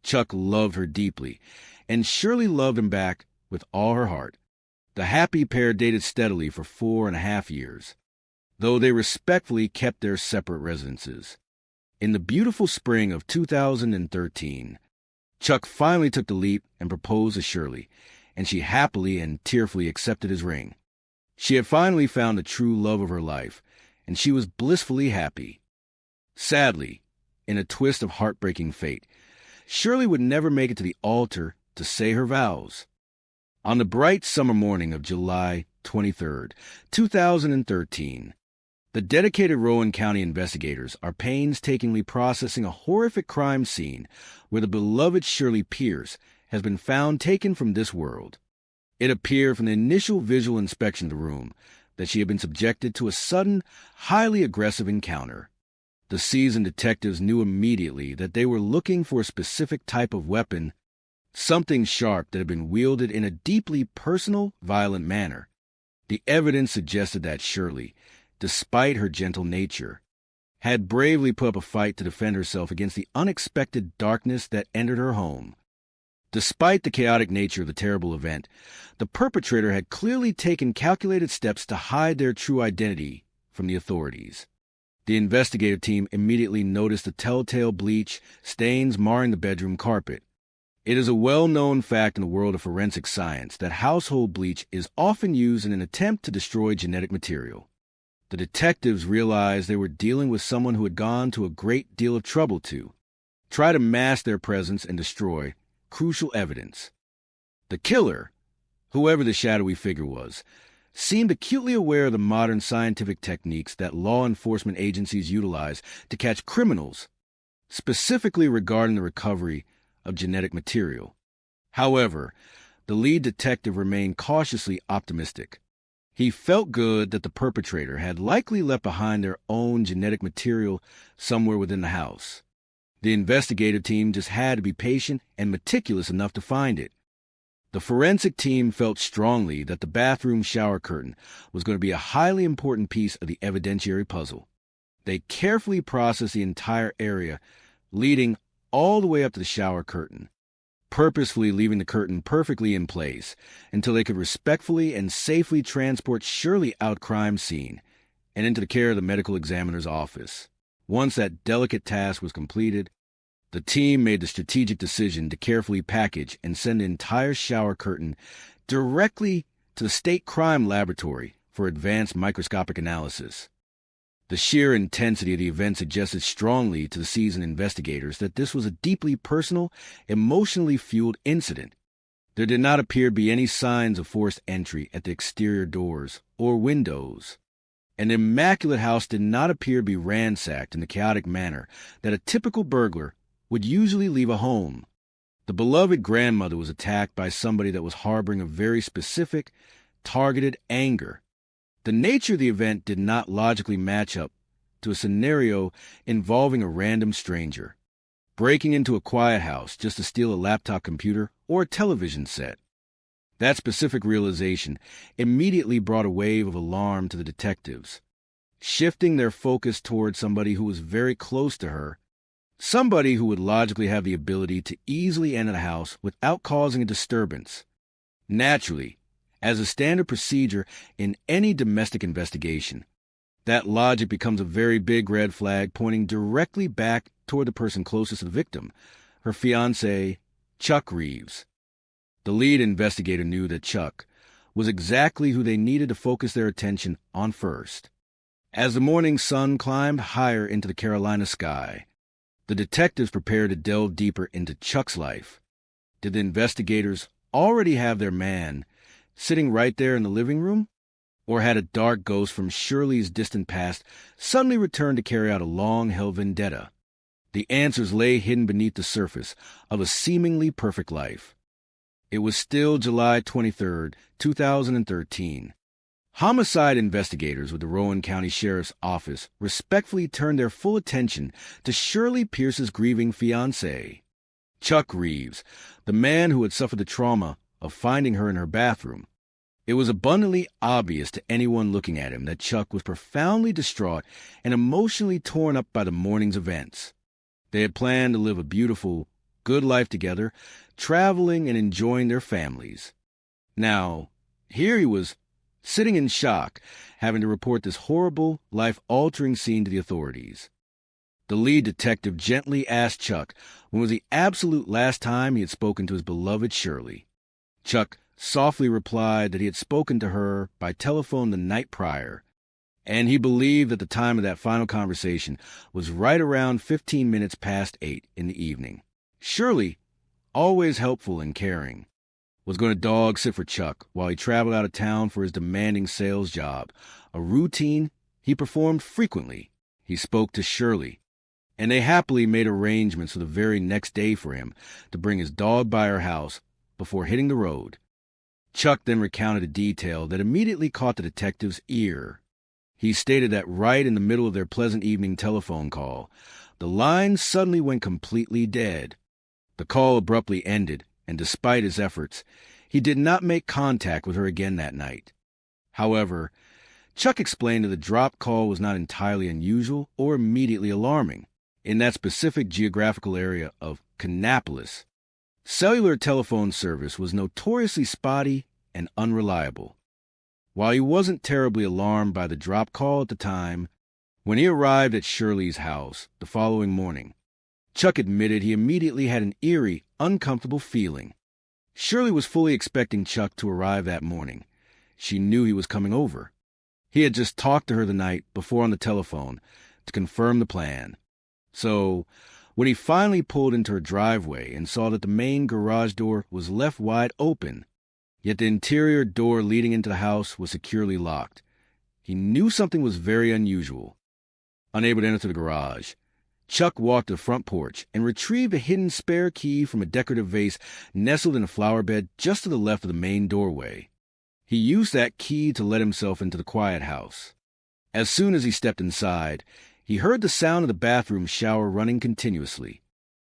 Chuck loved her deeply, and Shirley loved him back with all her heart. The happy pair dated steadily for 4.5 years, though they respectfully kept their separate residences. In the beautiful spring of 2013, Chuck finally took the leap and proposed to Shirley, and she happily and tearfully accepted his ring. She had finally found the true love of her life, and she was blissfully happy. Sadly, in a twist of heartbreaking fate, Shirley would never make it to the altar to say her vows. On the bright summer morning of July 23, 2013, the dedicated Rowan County investigators are painstakingly processing a horrific crime scene where the beloved Shirley Pierce has been found taken from this world. It appeared from the initial visual inspection of the room that she had been subjected to a sudden, highly aggressive encounter. The seasoned detectives knew immediately that they were looking for a specific type of weapon, something sharp that had been wielded in a deeply personal, violent manner. The evidence suggested that Shirley, despite her gentle nature, had bravely put up a fight to defend herself against the unexpected darkness that entered her home. Despite the chaotic nature of the terrible event, the perpetrator had clearly taken calculated steps to hide their true identity from the authorities. The investigative team immediately noticed the telltale bleach stains marring the bedroom carpet. It is a well-known fact in the world of forensic science that household bleach is often used in an attempt to destroy genetic material. The detectives realized they were dealing with someone who had gone to a great deal of trouble to try to mask their presence and destroy crucial evidence. The killer, whoever the shadowy figure was, seemed acutely aware of the modern scientific techniques that law enforcement agencies utilize to catch criminals, specifically regarding the recovery of genetic material. However, the lead detective remained cautiously optimistic. He felt good that the perpetrator had likely left behind their own genetic material somewhere within the house. The investigative team just had to be patient and meticulous enough to find it. The forensic team felt strongly that the bathroom shower curtain was going to be a highly important piece of the evidentiary puzzle. They carefully processed the entire area, leading all the way up to the shower curtain, purposefully leaving the curtain perfectly in place until they could respectfully and safely transport Shirley out crime scene and into the care of the medical examiner's office. Once that delicate task was completed, the team made the strategic decision to carefully package and send the entire shower curtain directly to the state crime laboratory for advanced microscopic analysis. The sheer intensity of the event suggested strongly to the seasoned investigators that this was a deeply personal, emotionally fueled incident. There did not appear to be any signs of forced entry at the exterior doors or windows. And the immaculate house did not appear to be ransacked in the chaotic manner that a typical burglar would usually leave a home. The beloved grandmother was attacked by somebody that was harboring a very specific, targeted anger. The nature of the event did not logically match up to a scenario involving a random stranger breaking into a quiet house just to steal a laptop computer or a television set. That specific realization immediately brought a wave of alarm to the detectives, shifting their focus toward somebody who was very close to her, somebody who would logically have the ability to easily enter the house without causing a disturbance. Naturally, as a standard procedure in any domestic investigation, that logic becomes a very big red flag pointing directly back toward the person closest to the victim, her fiancé, Chuck Reeves. The lead investigator knew that Chuck was exactly who they needed to focus their attention on first. As the morning sun climbed higher into the Carolina sky, the detectives prepared to delve deeper into Chuck's life. Did the investigators already have their man sitting right there in the living room? Or had a dark ghost from Shirley's distant past suddenly returned to carry out a long-held vendetta? The answers lay hidden beneath the surface of a seemingly perfect life. It was still July 23rd, 2013. Homicide investigators with the Rowan County Sheriff's Office respectfully turned their full attention to Shirley Pierce's grieving fiancé, Chuck Reeves, the man who had suffered the trauma of finding her in her bathroom. It was abundantly obvious to anyone looking at him that Chuck was profoundly distraught and emotionally torn up by the morning's events. They had planned to live a beautiful, good life together, traveling and enjoying their families. Now, here he was, sitting in shock, having to report this horrible, life-altering scene to the authorities. The lead detective gently asked Chuck when was the absolute last time he had spoken to his beloved Shirley. Chuck softly replied that he had spoken to her by telephone the night prior, and he believed that the time of that final conversation was right around 15 minutes past 8 in the evening. Shirley, always helpful and caring, was going to dog sit for Chuck while he traveled out of town for his demanding sales job, a routine he performed frequently. He spoke to Shirley, and they happily made arrangements for the very next day for him to bring his dog by her house before hitting the road. Chuck then recounted a detail that immediately caught the detective's ear. He stated that right in the middle of their pleasant evening telephone call, the line suddenly went completely dead. The call abruptly ended, and despite his efforts, he did not make contact with her again that night. However, Chuck explained that the dropped call was not entirely unusual or immediately alarming. In that specific geographical area of Kannapolis, cellular telephone service was notoriously spotty and unreliable. While he wasn't terribly alarmed by the drop call at the time, when he arrived at Shirley's house the following morning, Chuck admitted he immediately had an eerie, uncomfortable feeling. Shirley was fully expecting Chuck to arrive that morning. She knew he was coming over. He had just talked to her the night before on the telephone to confirm the plan. So, when he finally pulled into her driveway and saw that the main garage door was left wide open, yet the interior door leading into the house was securely locked, he knew something was very unusual. Unable to enter the garage, Chuck walked to the front porch and retrieved a hidden spare key from a decorative vase nestled in a flower bed just to the left of the main doorway. He used that key to let himself into the quiet house. As soon as he stepped inside, he heard the sound of the bathroom shower running continuously.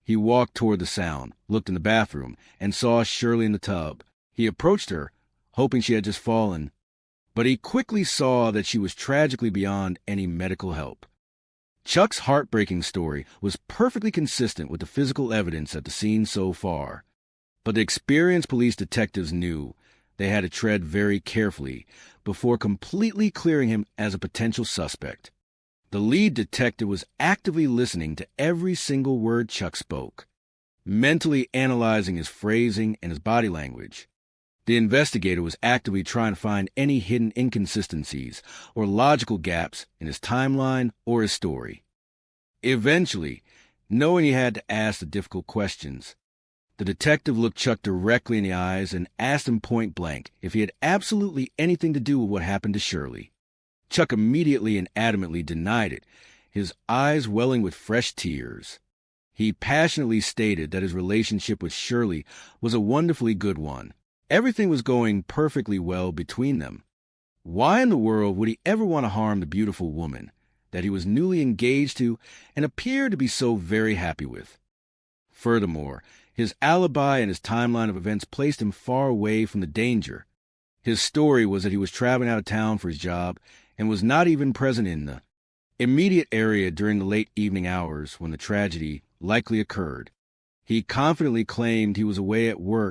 He walked toward the sound, looked in the bathroom, and saw Shirley in the tub. He approached her, hoping she had just fallen, but he quickly saw that she was tragically beyond any medical help. Chuck's heartbreaking story was perfectly consistent with the physical evidence at the scene so far, but the experienced police detectives knew they had to tread very carefully before completely clearing him as a potential suspect. The lead detective was actively listening to every single word Chuck spoke, mentally analyzing his phrasing and his body language. The investigator was actively trying to find any hidden inconsistencies or logical gaps in his timeline or his story. Eventually, knowing he had to ask the difficult questions, the detective looked Chuck directly in the eyes and asked him point blank if he had absolutely anything to do with what happened to Shirley. Chuck immediately and adamantly denied it, his eyes welling with fresh tears. He passionately stated that his relationship with Shirley was a wonderfully good one. Everything was going perfectly well between them. Why in the world would he ever want to harm the beautiful woman that he was newly engaged to and appeared to be so very happy with? Furthermore, his alibi and his timeline of events placed him far away from the danger. His story was that he was traveling out of town for his job and was not even present in the immediate area during the late evening hours when the tragedy likely occurred. He confidently claimed he was away at work